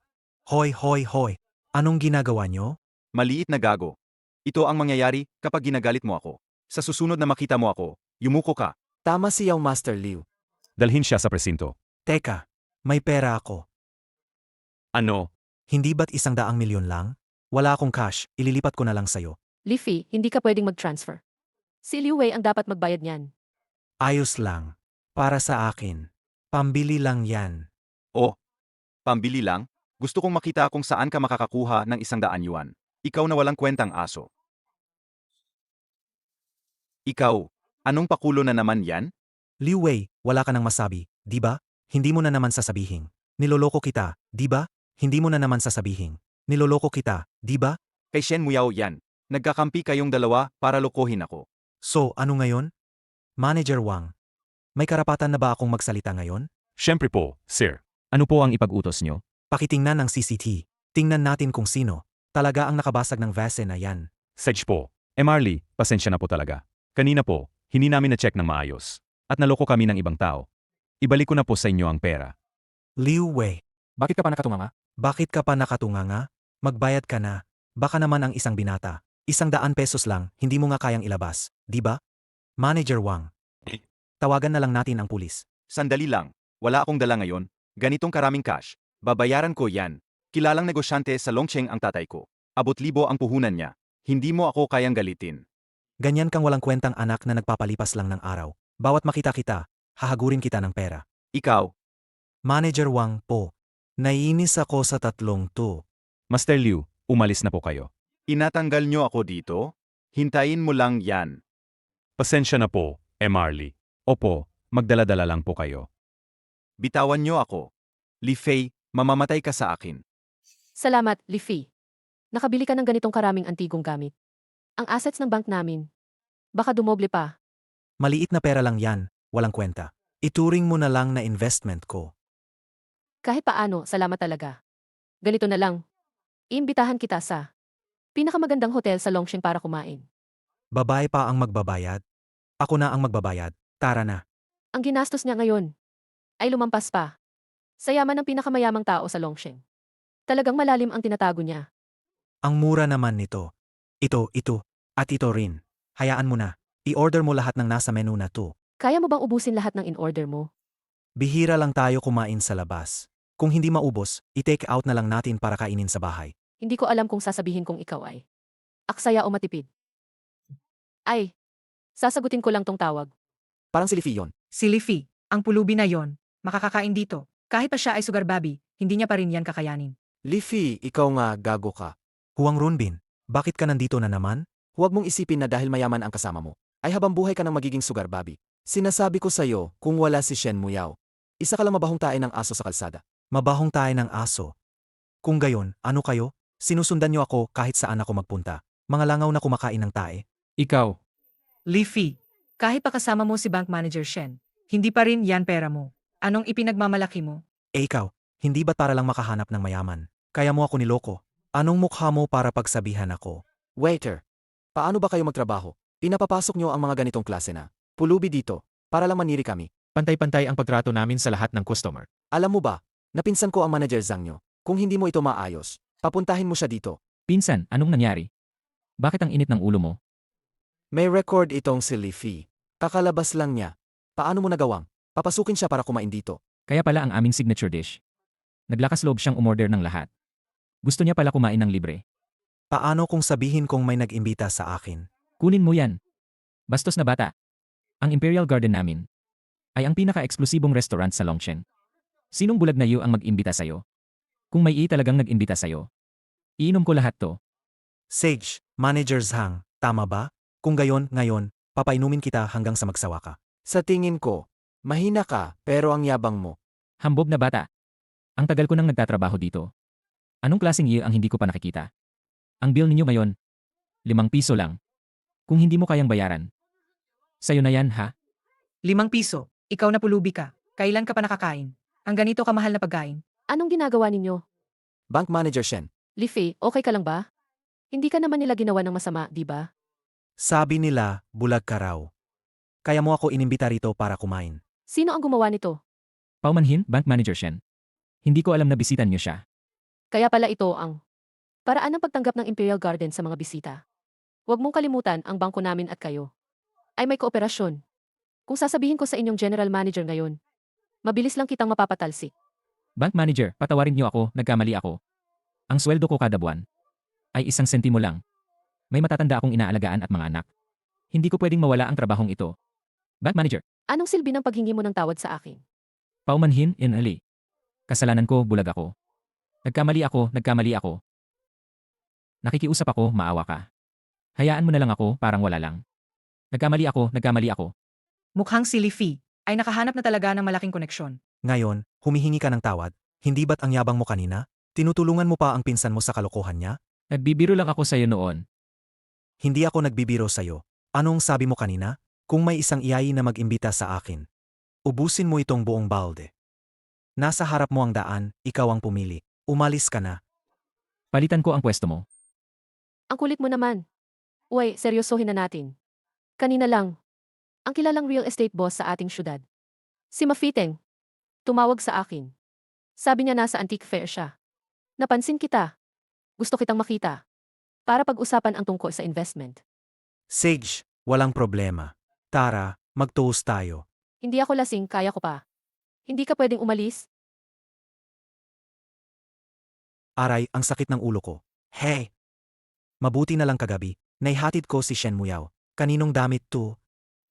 Hoy, hoy, hoy. Anong ginagawa nyo? Maliit na gago. Ito ang mangyayari kapag ginagalit mo ako. Sa susunod na makita mo ako, yumuko ka. Tama si Yang Master Liu. Dalhin siya sa presinto. Teka, may pera ako. Ano? Hindi ba't 100,000,000 lang? Wala akong cash, ililipat ko na lang sa'yo. Li Fei, hindi ka pwedeng mag-transfer. Si Li Wei ang dapat magbayad niyan. Ayos lang. Para sa akin. Pambili lang yan. O, pambili lang? Gusto kong makita kung saan ka makakakuha ng 100 yuan. Ikaw na walang kwentang aso. Ikaw, anong pakulo na naman yan? Liu Wei, wala ka nang masabi, di ba? Hindi mo na naman sasabihin. Niloloko kita, di ba? Hindi mo na naman sasabihin. Niloloko kita, di ba? Kay Shen Muyao yan. Nagkakampi kayong dalawa para lokohin ako. So, ano ngayon? Manager Wang. May karapatan na ba akong magsalita ngayon? Siyempre po, sir. Ano po ang ipag-utos niyo? Pakitingnan ng CCTV. Tingnan natin kung sino. Talaga ang nakabasag ng vase na yan. Sedge po. Marley, pasensya na po talaga. Kanina po, hindi namin na-check ng maayos. At naloko kami ng ibang tao. Ibalik ko na po sa inyo ang pera. Liu Wei, Bakit ka pa nakatunganga? bakit ka pa nakatunganga? Magbayad ka na. Baka naman ang isang binata. 100 pesos lang, hindi mo nga kayang ilabas, di ba? Manager Wang. Tawagan na lang natin ang pulis. Sandali lang. Wala akong dala ngayon. Ganitong karaming cash. Babayaran ko yan. Kilalang negosyante sa Longsheng ang tatay ko. Abot-libo ang puhunan niya. Hindi mo ako kayang galitin. Ganyan kang walang kwentang anak na nagpapalipas lang ng araw. Bawat makita kita, hahagurin kita ng pera. Ikaw, Manager Wang po. Naiinis ako sa tatlong to. Master Liu, umalis na po kayo. inatanggal niyo ako dito? Hintayin mo lang yan. Pasensya na po, Marley. Opo, magdala-dala lang po kayo. Bitawan niyo ako. Li Fei, mamamatay ka sa akin. Salamat, Li Fei. Nakabili ka ng ganitong karaming antigong gamit. Ang assets ng bank namin. Baka dumoble pa. Maliit na pera lang yan, walang kwenta. Ituring mo na lang na investment ko. Kahit paano, salamat talaga. Ganito na lang. Iimbitahan kita sa pinakamagandang hotel sa Longsheng para kumain. Babae pa ang magbabayad? Ako na ang magbabayad, tara na. Ang ginastos niya ngayon ay lumampas pa sa yaman ng pinakamayamang tao sa Longsheng. Talagang malalim ang tinatago niya. Ang mura naman nito. Ito, at ito rin. Hayaan mo na. I-order mo lahat ng nasa menu na to. Kaya mo bang ubusin lahat ng in-order mo? Bihira lang tayo kumain sa labas. Kung hindi maubos, i-take out na lang natin para kainin sa bahay. Hindi ko alam kung sasabihin kong ikaw ay aksaya o matipid. Ay, sasagutin ko lang tong tawag. Parang si Li yun. Si Li Fei, ang pulubi na yon, makakakain dito. Kahit pa siya ay sugar baby, hindi niya pa rin yan kakayanin. Li, ikaw nga gago ka. Huwag Runbin, bakit ka nandito na naman? Huwag mong isipin na dahil mayaman ang kasama mo, ay habang buhay ka nang magiging sugar baby. Sinasabi ko sa'yo, kung wala si Shen Muyao, isa ka lang mabahong tae ng aso sa kalsada. Mabahong tayo ng aso. Kung gayon, ano kayo? Sinusundan niyo ako kahit saan ako magpunta. Mga langaw na kumakain ng tae. Ikaw, Li Fei, kahit pa kasama mo si Bank Manager Shen, hindi pa rin yan pera mo. Anong ipinagmamalaki mo? Eh ikaw, hindi ba't para lang makahanap ng mayaman? Kaya mo ako niloko. Anong mukha mo para pagsabihan ako? Waiter, paano ba kayo magtrabaho? Pinapapasok niyo ang mga ganitong klase na pulubi dito, para lang maniri kami. Pantay-pantay ang pagtrato namin sa lahat ng customer. Alam mo ba, napinsan ko ang manager Zhang nyo. Kung hindi mo ito maayos, papuntahin mo siya dito. Pinsan, anong nangyari? Bakit ang init ng ulo mo? May record itong si Leafy. Kakalabas lang niya. Paano mo nagawang? Papasukin siya para kumain dito. Kaya pala ang aming signature dish. Naglakas loob siyang umorder ng lahat. Gusto niya pala kumain ng libre. Paano kung sabihin kong may nag-imbita sa akin? Kunin mo yan. Bastos na bata. Ang Imperial Garden namin ay ang pinaka-eksklusibong restaurant sa Longcheng. Sinong bulag na yu ang mag-imbita sa'yo? Kung may talagang nag-imbita sa'yo, iinom ko lahat to. Sage, Manager Zhang, tama ba? Kung gayon, ngayon, papainumin kita hanggang sa magsawa ka. Sa tingin ko, mahina ka pero ang yabang mo. Hambog na bata. Ang tagal ko nang nagtatrabaho dito. Anong klaseng yu ang hindi ko pa nakikita? Ang bill ninyo ngayon, 5 piso lang. Kung hindi mo kayang bayaran, sa'yo na yan ha? 5 piso. Ikaw na pulubi ka. Kailan ka pa nakakain? Ang ganito kamahal na pagkain. Anong ginagawa ninyo? Bank Manager Shen, Li Fei, okay ka lang ba? Hindi ka naman nila ginawa ng masama, di ba? Sabi nila, bulag ka raw. Kaya mo ako inimbita rito para kumain. Sino ang gumawa nito? Paumanhin, Bank Manager Shen. Hindi ko alam na bisitan niyo siya. Kaya pala ito ang paraan ng pagtanggap ng Imperial Garden sa mga bisita. Huwag mong kalimutan ang bangko namin at kayo ay may kooperasyon. Kung sasabihin ko sa inyong General Manager ngayon, mabilis lang kitang mapapatalsik. Bank Manager, patawarin niyo ako, nagkamali ako. Ang sweldo ko kada buwan ay 1 sentimo lang. May matatanda akong inaalagaan at mga anak. Hindi ko pwedeng mawala ang trabahong ito. Bank Manager, Anong silbi ng paghingi mo ng tawad sa akin? paumanhin, inali. Kasalanan ko, bulag ako. Nagkamali ako. Nakikiusap ako, maawa ka. Hayaan mo na lang ako, parang wala lang. Nagkamali ako. Mukhang si Leafy ay nakahanap na talaga ng malaking koneksyon. Ngayon, humihingi ka ng tawad, hindi ba't ang yabang mo kanina? Tinutulungan mo pa ang pinsan mo sa kalokohan niya? Nagbibiro lang ako sa'yo noon. Hindi ako nagbibiro sa'yo. Anong sabi mo kanina? Kung may isang iyayi na mag-imbita sa akin, ubusin mo itong buong balde. Nasa harap mo ang daan, ikaw ang pumili. Umalis ka na. Palitan ko ang pwesto mo. Ang kulit mo naman. Uy, seryosohin na natin. Kanina lang, ang kilalang real estate boss sa ating syudad. Si Mafiteng. Tumawag sa akin. Sabi niya nasa antique fair siya. Napansin kita. Gusto kitang makita. Para pag-usapan ang tungkol sa investment. Sage, walang problema. Tara, mag-toast tayo. Hindi ako lasing, kaya ko pa. Hindi ka pwedeng umalis? Aray, ang sakit ng ulo ko. Hey! Mabuti na lang kagabi, naihatid ko si Shen Muyao. Kaninong damit to?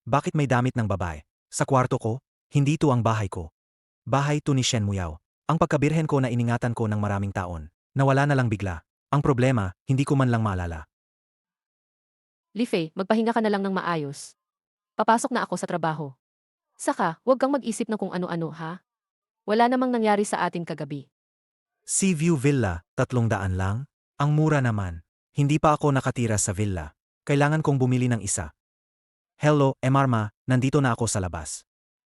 Bakit may damit ng babae? Sa kwarto ko? Hindi to ang bahay ko. Bahay to ni Shen Muyao. Ang pagkabirhen ko na iningatan ko ng maraming taon. Nawala na lang bigla. Ang problema, hindi ko man lang maalala. Li Fei, magpahinga ka na lang ng maayos. Papasok na ako sa trabaho. Saka, huwag kang mag-isip ng kung ano-ano, ha? Wala namang nangyari sa atin kagabi. Sea View Villa, 300 lang? Ang mura naman. Hindi pa ako nakatira sa villa. Kailangan kong bumili ng isa. Hello, Emarma, nandito na ako sa labas.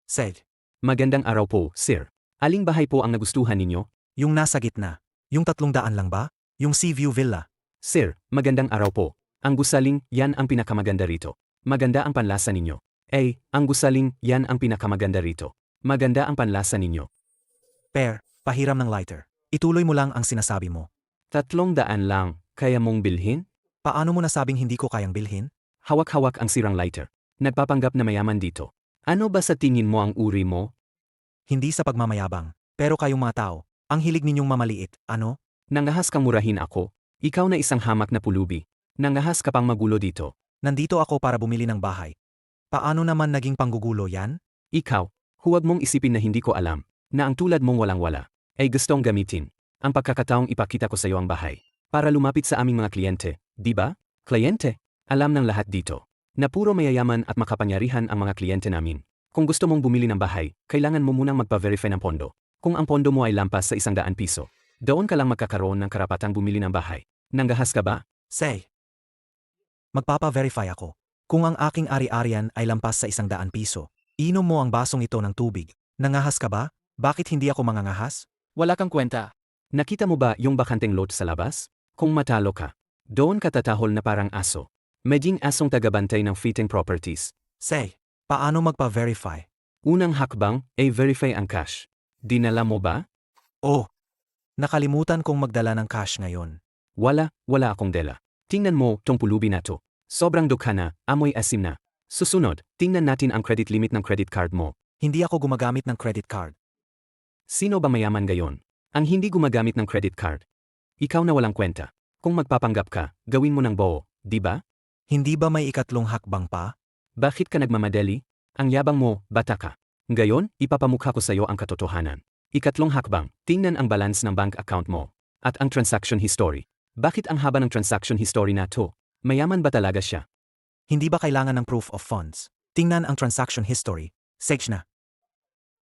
Sage, Magandang araw po, sir. Aling bahay po ang nagustuhan ninyo? yung nasa gitna. Yung 300 lang ba? Yung Sea View Villa. Sir, magandang araw po. Ang gusaling, yan ang pinakamaganda rito. Maganda ang panlasa ninyo. Ang gusaling, yan ang pinakamaganda rito. Maganda ang panlasa ninyo. Per, pahiram ng lighter. Ituloy mo lang ang sinasabi mo. 300 lang, kaya mong bilhin? Paano mo nasabing hindi ko kayang bilhin? Hawak-hawak ang sirang lighter. Nagpapanggap na mayaman dito. Ano ba sa tingin mo ang uri mo? Hindi sa pagmamayabang. Pero kayong mga tao, ang hilig ninyong mamaliit, ano? Nangahas kang murahin ako. Ikaw na isang hamak na pulubi. Nangahas ka pang magulo dito. Nandito ako para bumili ng bahay. Paano naman naging panggugulo yan? Ikaw, huwag mong isipin na hindi ko alam, na ang tulad mong walang-wala, ay gustong gamitin ang pagkakataong ipakita ko sa iyo ang bahay, para lumapit sa aming mga kliyente, di ba? Kliyente, alam ng lahat dito, na puro mayayaman at makapangyarihan ang mga kliyente namin. Kung gusto mong bumili ng bahay, kailangan mo munang magpa-verify ng pondo. Kung ang pondo mo ay lampas sa 100 piso, doon ka lang magkakaroon ng karapatang bumili ng bahay. Nanggahas ka ba? Say. Magpapa-verify ako. Kung ang aking ari-arian ay lampas sa 100 piso, inom mo ang basong ito ng tubig. Nangahas ka ba? Bakit hindi ako mangangahas? Wala kang kwenta. Nakita mo ba yung bakanteng lot sa labas? Kung matalo ka, doon ka tatahol na parang aso. Meding asong tagabantay ng fitting properties. Say, paano magpa-verify? Unang hakbang, verify ang cash. Dinala mo ba? Oh, nakalimutan kong magdala ng cash ngayon. Wala akong dela. Tingnan mo tong pulubi na to. Sobrang dukha na, amoy asim na. Susunod, tingnan natin ang credit limit ng credit card mo. Hindi ako gumagamit ng credit card. Sino ba mayaman gayon? Ang hindi gumagamit ng credit card. Ikaw na walang kwenta. Kung magpapanggap ka, gawin mo ng buo, di ba? Hindi ba may ikatlong hakbang pa? Bakit ka nagmamadali? Ang yabang mo, bata ka. Ngayon, ipapamukha ko sa iyo ang katotohanan. Ikatlong hakbang, tingnan ang balance ng bank account mo. At ang transaction history. Bakit ang haba ng transaction history na to? Mayaman ba talaga siya? Hindi ba kailangan ng proof of funds? Tingnan ang transaction history. Sage na.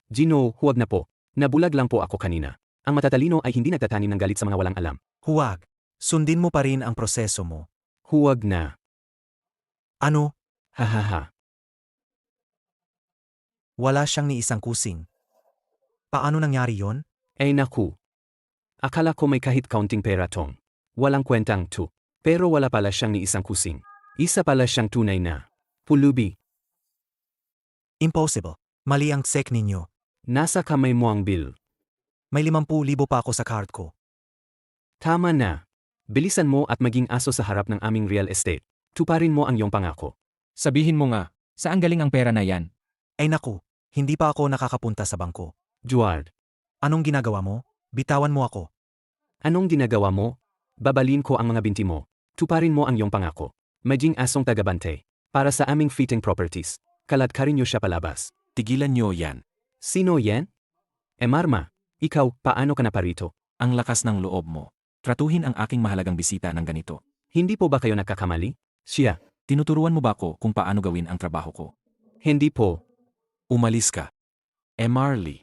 Gino, huwag na po. Nabulag lang po ako kanina. Ang matatalino ay hindi nagtatanim ng galit sa mga walang alam. Huwag. Sundin mo pa rin ang proseso mo. Huwag na. Ano? Hahaha. Wala siyang ni isang kusing. Paano nangyari yon? Ay naku. Akala ko may kahit kaunting pera tong. Walang kwentang to. Pero wala pala siyang ni isang kusing. Isa pala siyang tunay na pulubi. Impossible. Mali ang check ninyo. Nasa kamay mo ang bill. May 50,000 pa ako sa card ko. Tama na. Bilisan mo at maging aso sa harap ng aming real estate. Tuparin mo ang iyong pangako. Sabihin mo nga, saan galing ang pera na yan? Ay naku, hindi pa ako nakakapunta sa bangko. Duard, Anong ginagawa mo? Bitawan mo ako. anong ginagawa mo? Babalin ko ang mga binti mo. Tuparin mo ang iyong pangako. Maging asong tagabante. Para sa aming fitting properties. Kaladkarin niyo siya palabas. Tigilan niyo yan. Sino yan? Marma, ikaw, paano ka na parito? Ang lakas ng loob mo. Tratuhin ang aking mahalagang bisita ng ganito. Hindi po ba kayo nagkakamali? Siya, Tinuturuan mo ba ako kung paano gawin ang trabaho ko? hindi po. Umalis ka. Marley.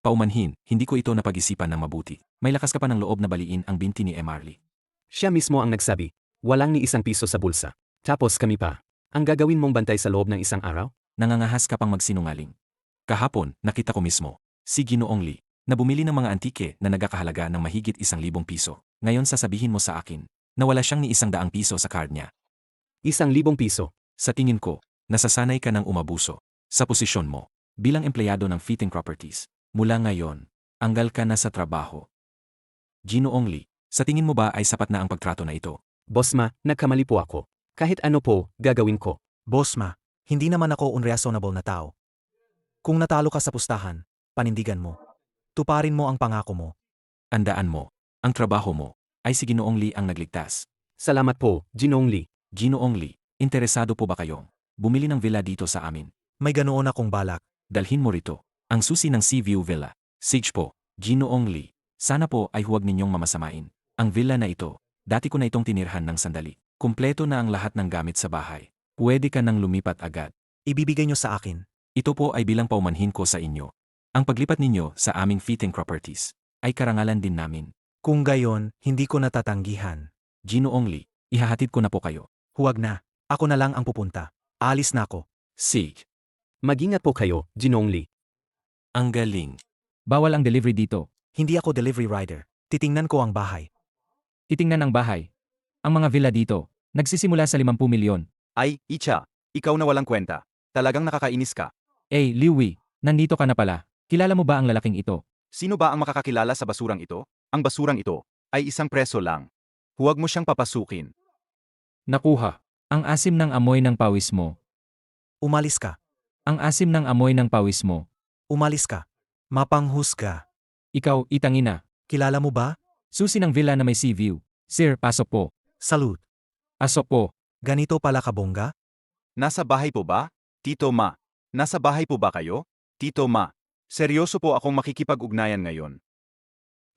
Paumanhin, hindi ko ito napag-isipan ng mabuti. May lakas ka pa ng loob na baliin ang binti ni Marley. Siya mismo ang nagsabi. Walang ni isang piso sa bulsa. Tapos kami pa. Ang gagawin mong bantay sa loob ng isang araw? Nangangahas ka pang magsinungaling. Kahapon, nakita ko mismo, si Ginoong Lee, na bumili ng mga antike na nagkakahalaga ng mahigit 1,000 piso. Ngayon sasabihin mo sa akin, na wala siyang ni 100 piso sa card niya. 1,000 piso. Sa tingin ko, nasasanay ka ng umabuso. Sa posisyon mo, bilang empleyado ng Fitting Properties. Mula ngayon, anggal ka na sa trabaho. Ginoong Lee, sa tingin mo ba ay sapat na ang pagtrato na ito? Boss ma, nagkamali po ako. Kahit ano po, gagawin ko. Boss ma, hindi naman ako unreasonable na tao. Kung natalo ka sa pustahan, panindigan mo. Tuparin mo ang pangako mo. Andaan mo, ang trabaho mo, ay si Ginoong Lee ang nagligtas. Salamat po, Ginoong Lee. Ginoong Lee, interesado po ba kayong bumili ng villa dito sa amin? May ganoon akong balak. Dalhin mo rito, ang susi ng Sea View Villa. Sage po, Ginoong Lee, sana po ay huwag ninyong mamasamain. Ang villa na ito, dati ko na itong tinirhan ng sandali. Kumpleto na ang lahat ng gamit sa bahay. Pwede ka nang lumipat agad. Ibibigay nyo sa akin. Ito po ay bilang paumanhin ko sa inyo. Ang paglipat ninyo sa aming Fitting Properties ay karangalan din namin. Kung gayon, hindi ko natatanggihan. Ginoong Lee, ihahatid ko na po kayo. Huwag na. Ako na lang ang pupunta. Alis na ako. Sig, Mag-ingat po kayo, Ginoong Lee. ang galing. Bawal ang delivery dito. Hindi ako delivery rider. Titingnan ko ang bahay. Titingnan ang bahay. Ang mga villa dito, nagsisimula sa 50 milyon. Ay, Icha, ikaw na walang kwenta. Talagang nakakainis ka. Liwi, nandito ka na pala. Kilala mo ba ang lalaking ito? Sino ba ang makakakilala sa basurang ito? Ang basurang ito ay isang preso lang. Huwag mo siyang papasukin. Nakuha. Ang asim ng amoy ng pawis mo. Umalis ka. Ang asim ng amoy ng pawis mo. Umalis ka. Mapanghusga. Ikaw, itangina. Kilala mo ba? Susi ng villa na may sea view. Sir, pasok po. Salute. Asok po. Ganito pala kabongga? Nasa bahay po ba? Tito Ma. Nasa bahay po ba kayo? Tito Ma. Seryoso po akong makikipag-ugnayan ngayon.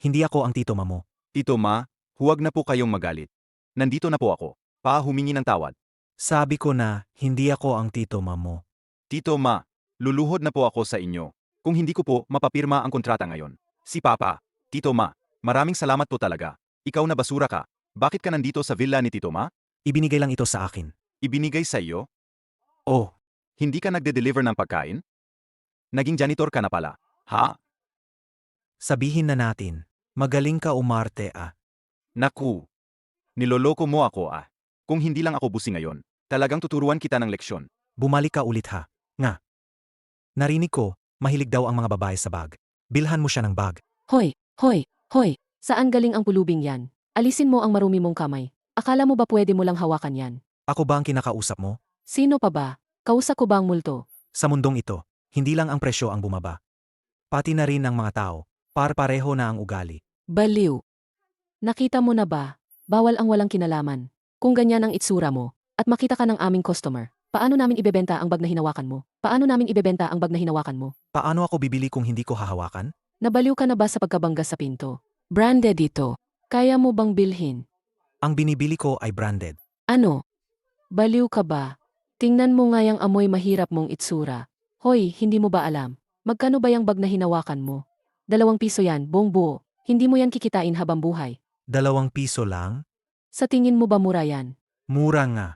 Hindi ako ang tito mo. Tito Ma, huwag na po kayong magalit. Nandito na po ako. Humingi ng tawad. Sabi ko na, hindi ako ang tito mo. Tito Ma, luluhod na po ako sa inyo. Kung hindi ko po mapapirma ang kontrata ngayon. Si Papa. Tito Ma, maraming salamat po talaga. Ikaw na basura ka. Bakit ka nandito sa villa ni Tito Ma? Ibinigay lang ito sa akin. Ibinigay sa iyo? Oh, Hindi ka nagde-deliver ng pagkain? Naging janitor ka na pala. Ha? sabihin na natin. Magaling ka umarte ah. Naku. Niloloko mo ako ah. Kung hindi lang ako busi ngayon, talagang tuturuan kita ng leksyon. Bumalik ka ulit ha. Nga. Narinig ko, mahilig daw ang mga babae sa bag. Bilhan mo siya ng bag. Hoy, hoy, hoy, saan galing ang pulubing yan? Alisin mo ang marumi mong kamay. Akala mo ba pwede mo lang hawakan yan? Ako ba ang kinakausap mo? Sino pa ba? Kausap ko ba ang multo? Sa mundong ito, hindi lang ang presyo ang bumaba. Pati na rin ang mga tao, par-pareho na ang ugali. Baliw. Nakita mo na ba? Bawal ang walang kinalaman. Kung ganyan ang itsura mo, at makita ka ng aming customer, paano namin ibebenta ang bag na hinawakan mo? Paano namin ibebenta ang bag na hinawakan mo? Paano ako bibili kung hindi ko hahawakan? Nabaliw ka na ba sa pagkabangga sa pinto? Branded ito. Kaya mo bang bilhin? Ang binibili ko ay branded. Ano? Baliw ka ba? Tingnan mo nga yung amoy mahirap mong itsura. Hoy, hindi mo ba alam? Magkano ba yung bag na hinawakan mo? 2 piso yan, buong buo. Hindi mo yan kikitain habang buhay. 2 piso lang? Sa tingin mo ba mura yan? Mura nga.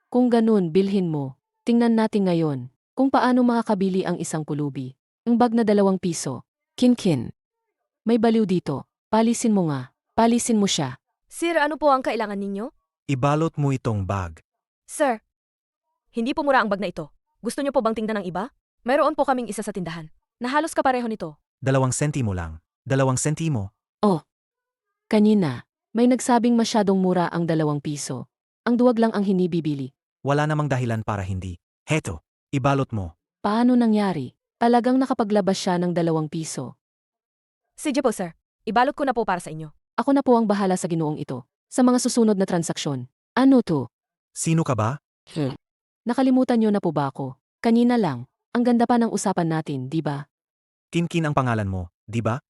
Kung ganun, bilhin mo. Tingnan natin ngayon kung paano makakabili ang isang pulubi. Ang bag na 2 piso. Kinkin. May baliw dito. Palisin mo nga. Palisin mo siya. Sir, ano po ang kailangan ninyo? Ibalot mo itong bag. Sir, hindi po mura ang bag na ito. Gusto niyo po bang tingnan ng iba? Mayroon po kaming isa sa tindahan. Na halos kapareho nito. 2 sentimo lang. 2 sentimo. Kanina, may nagsabing masyadong mura ang 2 piso. Ang duwag lang ang hinibibili. Wala namang dahilan para hindi. Heto, ibalot mo. Paano nangyari? Talagang nakapaglabas siya ng 2 piso. Sige po, sir. Ibalot ko na po para sa inyo. Ako na po ang bahala sa ginoong ito. Sa mga susunod na transaksyon. Ano to? Sino ka ba? Nakalimutan niyo na po ba ako? Kanina lang. Ang ganda pa ng usapan natin, di ba? Kinkin ang pangalan mo, di ba?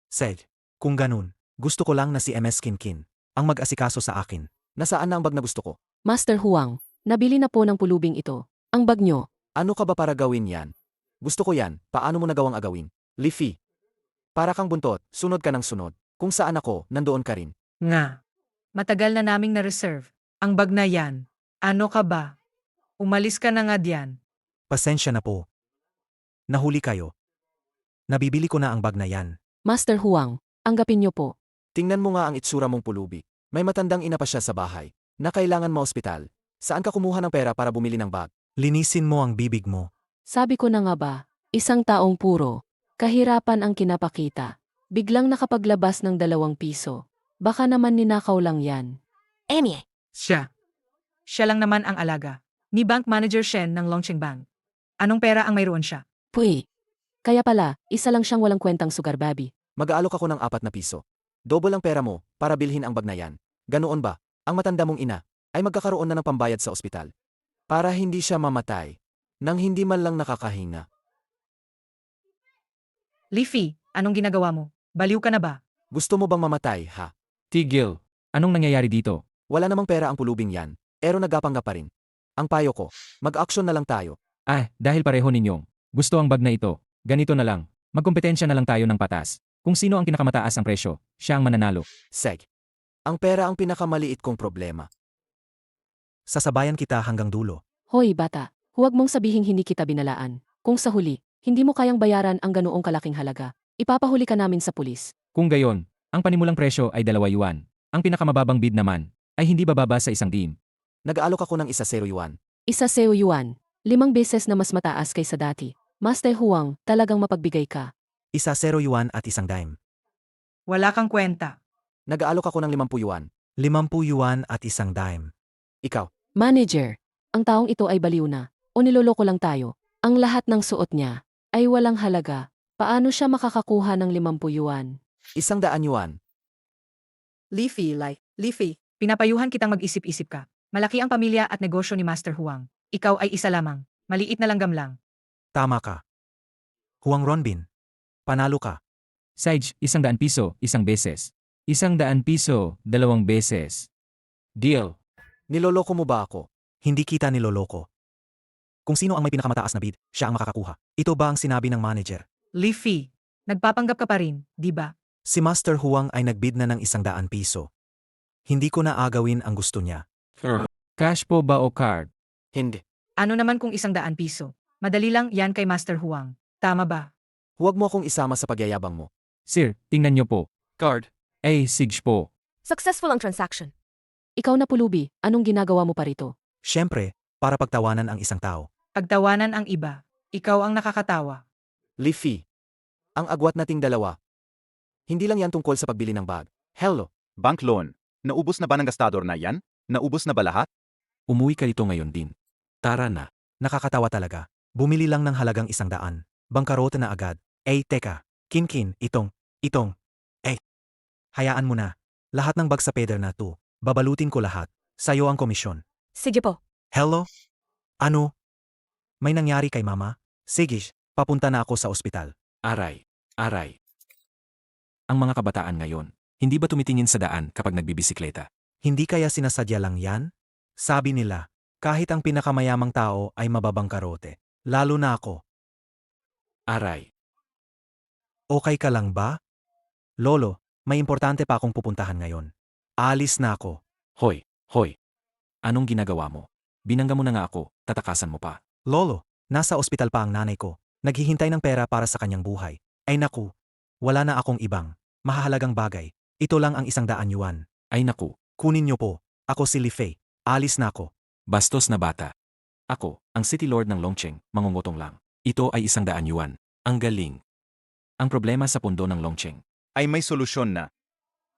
Said, kung ganun, gusto ko lang na si MS Kinkin ang mag-asikaso sa akin. Nasaan na ang bag na gusto ko? Master Huang, nabili na po ng pulubing ito. Ang bag nyo. Ano ka ba para gawin yan? Gusto ko yan, paano mo nagawang agawin? Leafy. Para kang buntot, sunod ka ng sunod. Kung saan ako, nandoon ka rin. Nga. Matagal na naming na-reserve. Ang bag na yan. Ano ka ba? Umalis ka na nga diyan. Pasensya na po. Nahuli kayo. Nabibili ko na ang bag na yan. Master Huang, anggapin nyo po. Tingnan mo nga ang itsura mong pulubi. May matandang ina pa siya sa bahay, na kailangan ma-ospital. Saan ka kumuha ng pera para bumili ng bag? Linisin mo ang bibig mo. Sabi ko na nga ba, isang taong puro. Kahirapan ang kinapakita. Biglang nakapaglabas ng 2 piso. Baka naman ninakaw lang yan. Emie. Siya. Siya lang naman ang alaga. Ni Bank Manager Shen ng Longcheng Bank. Anong pera ang mayroon siya? Puy. Kaya pala, isa lang siyang walang kwentang sugar baby. Mag-aalok ako ng 4 na piso. Double ang pera mo para bilhin ang bag na yan. Ganoon ba? Ang matanda mong ina ay magkakaroon na ng pambayad sa ospital. Para hindi siya mamatay nang hindi man lang nakakahinga. Leafy, anong ginagawa mo? Baliw ka na ba? Gusto mo bang mamatay, ha? Tigil. Anong nangyayari dito? Wala namang pera ang pulubing yan, pero nagapangga pa rin. Ang payo ko, mag-action na lang tayo. Dahil pareho ninyong gusto ang bag na ito. Ganito na lang. Magkompetensya na lang tayo ng patas. Kung sino ang pinakamataas ang presyo, siya ang mananalo. Seg. Ang pera ang pinakamaliit kong problema. Sasabayan kita hanggang dulo. Hoy bata, huwag mong sabihing hindi kita binalaan. Kung sa huli, hindi mo kayang bayaran ang ganoong kalaking halaga, ipapahuli ka namin sa pulis. Kung gayon, ang panimulang presyo ay 2 yuan. Ang pinakamababang bid naman ay hindi bababa sa 1 dim. Nag-aalok ako ng 1 yuan. Isa seo yuan, 5 beses na mas mataas kaysa dati. Master Huang, talagang mapagbigay ka. Isa 0 yuan at 1 dime. Wala kang kwenta. Nag-aalok ako ng 50 yuan. 50 yuan at 1 dime. Ikaw, Manager, ang taong ito ay baliw na. O niloloko lang tayo. Ang lahat ng suot niya ay walang halaga. Paano siya makakakuha ng 50 yuan? 100 yuan. Leafy. Pinapayuhan kitang mag-isip-isip ka. Malaki ang pamilya at negosyo ni Master Huang. Ikaw ay isa lamang. Maliit na langgam lang. Tama ka. Huang Ronbin. Panalo ka. Sage, 100 piso, 1 beses. 100 piso, 2 beses. Deal. Niloloko mo ba ako? Hindi kita niloloko. Kung sino ang may pinakamataas na bid, siya ang makakakuha. Ito ba ang sinabi ng manager? Leafy, nagpapanggap ka pa rin, di ba? Si Master Huang ay nagbid na ng 100 piso. Hindi ko na agawin ang gusto niya. Cash po ba o card? Hindi. Ano naman kung 100 piso? Madali lang yan kay Master Huang. Tama ba? Huwag mo akong isama sa pagyayabang mo. Sir, tingnan niyo po. Card. Sige po. Successful ang transaction. Ikaw na pulubi, anong ginagawa mo pa rito? Siyempre, para pagtawanan ang isang tao. Pagtawanan ang iba. Ikaw ang nakakatawa. Leafy. Ang agwat nating dalawa. Hindi lang yan tungkol sa pagbili ng bag. Hello. Bank loan. Naubos na ba ng gastador na yan? Naubos na ba lahat? Umuwi ka dito ngayon din. Tara na. Nakakatawa talaga. Bumili lang ng halagang 100. Bangkarota na agad. Teka. Kinkin, itong. Hayaan mo na. Lahat ng bag sa peder na to. Babalutin ko lahat. Sa'yo ang komisyon. Sige po. Hello? Ano? May nangyari kay mama? Sige, papunta na ako sa ospital. Aray. Ang mga kabataan ngayon, hindi ba tumitingin sa daan kapag nagbibisikleta? Hindi kaya sinasadya lang yan? Sabi nila, kahit ang pinakamayamang tao ay mababangkarote. Lalo na ako. Aray. Okay ka lang ba? Lolo, may importante pa akong pupuntahan ngayon. Alis na ako. Hoy. Anong ginagawa mo? Binangga mo na nga ako, tatakasan mo pa. Lolo, nasa ospital pa ang nanay ko. Naghihintay ng pera para sa kanyang buhay. Ay naku, wala na akong ibang mahahalagang bagay. Ito lang ang 100 yuan. Ay naku, Kunin niyo po. Ako si Li Fei. Alis na ako. bastos na bata. Ako, ang City Lord ng Longcheng, mangungutong lang. Ito ay 100 yuan. Ang galing. Ang problema sa pundo ng Longcheng. Ay may solusyon na.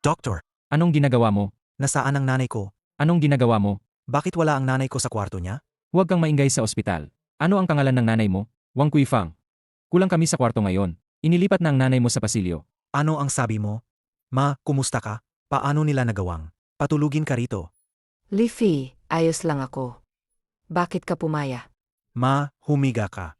Doktor, Anong ginagawa mo? nasaan ang nanay ko? Anong ginagawa mo? Bakit wala ang nanay ko sa kwarto niya? Huwag kang maingay sa ospital. Ano ang pangalan ng nanay mo? Wang Kuifang. Kulang kami sa kwarto ngayon. Inilipat na ang nanay mo sa pasilyo. Ano ang sabi mo? Ma, kumusta ka? Paano nila nagawang? Patulugin ka rito. Leafy, ayos lang ako. Bakit ka pumaya? Ma, humiga ka.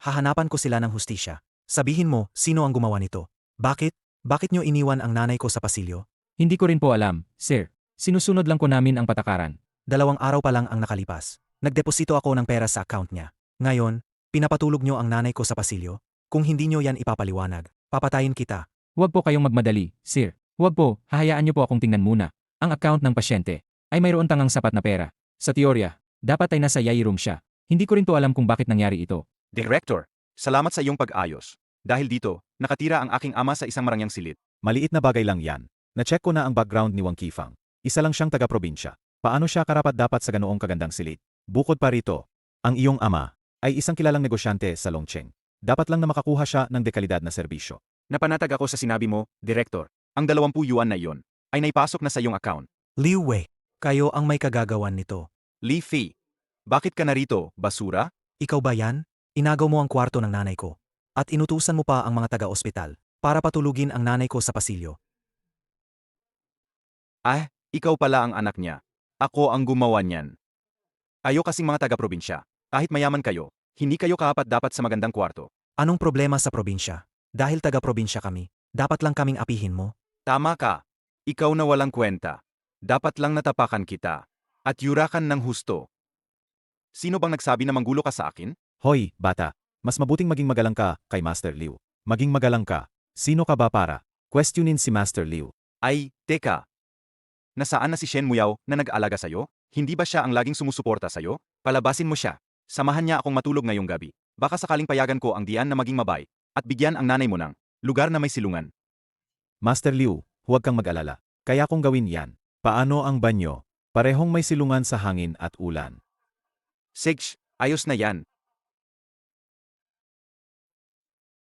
Hahanapan ko sila ng hustisya. Sabihin mo, sino ang gumawa nito? Bakit? Bakit nyo iniwan ang nanay ko sa pasilyo? Hindi ko rin po alam, sir. Sinusunod lang ko namin ang patakaran. 2 araw pa lang ang nakalipas. Nagdeposito ako ng pera sa account niya. Ngayon, pinapatulog nyo ang nanay ko sa pasilyo? Kung hindi nyo yan ipapaliwanag, papatayin kita. Huwag po kayong magmadali, sir. Huwag po, hahayaan niyo po akong tingnan muna. Ang account ng pasyente ay mayroon tangang sapat na pera. Sa teorya, dapat ay nasa yay room siya. Hindi ko rin po alam kung bakit nangyari ito. Director, salamat sa iyong pag-ayos. Dahil dito, nakatira ang aking ama sa isang marangyang silid. Maliit na bagay lang yan. Na-check ko na ang background ni Wang Qifang. Isa lang siyang taga-probinsya. Paano siya karapat-dapat sa ganoong kagandang silid? Bukod pa rito, ang iyong ama ay isang kilalang negosyante sa Longcheng. Dapat lang na makakuha siya ng dekalidad na serbisyo. Napanatag ako sa sinabi mo, Director. Ang 20 yuan na iyon ay naipasok na sa iyong account. Liu Wei, kayo ang may kagagawan nito. Li Fei, bakit ka narito, basura? Ikaw ba yan? Inagaw mo ang kwarto ng nanay ko. At inutusan mo pa ang mga taga-ospital para patulugin ang nanay ko sa pasilyo. Ikaw pala ang anak niya. Ako ang gumawa niyan. Ayo kasing mga taga-probinsya. Kahit mayaman kayo, hindi kayo karapat-dapat sa magandang kwarto. Anong problema sa probinsya? Dahil taga-probinsya kami, dapat lang kaming apihin mo. Tama ka. Ikaw na walang kwenta. Dapat lang natapakan kita. At yurakan ng husto. Sino bang nagsabi na manggulo ka sa akin? Hoy, bata. Mas mabuting maging magalang ka kay Master Liu. Maging magalang ka. Sino ka ba para questionin si Master Liu? Ay, teka. Nasaan na si Shen Muyao na nag-aalaga sa'yo? Hindi ba siya ang laging sumusuporta sa'yo? Palabasin mo siya. Samahan niya akong matulog ngayong gabi. Baka sakaling payagan ko ang diyan na maging mabay at bigyan ang nanay mo ng lugar na may silungan. Master Liu, huwag kang mag-alala. Kaya kong gawin yan. Paano ang banyo? Parehong may silungan sa hangin at ulan. Sige, ayos na yan.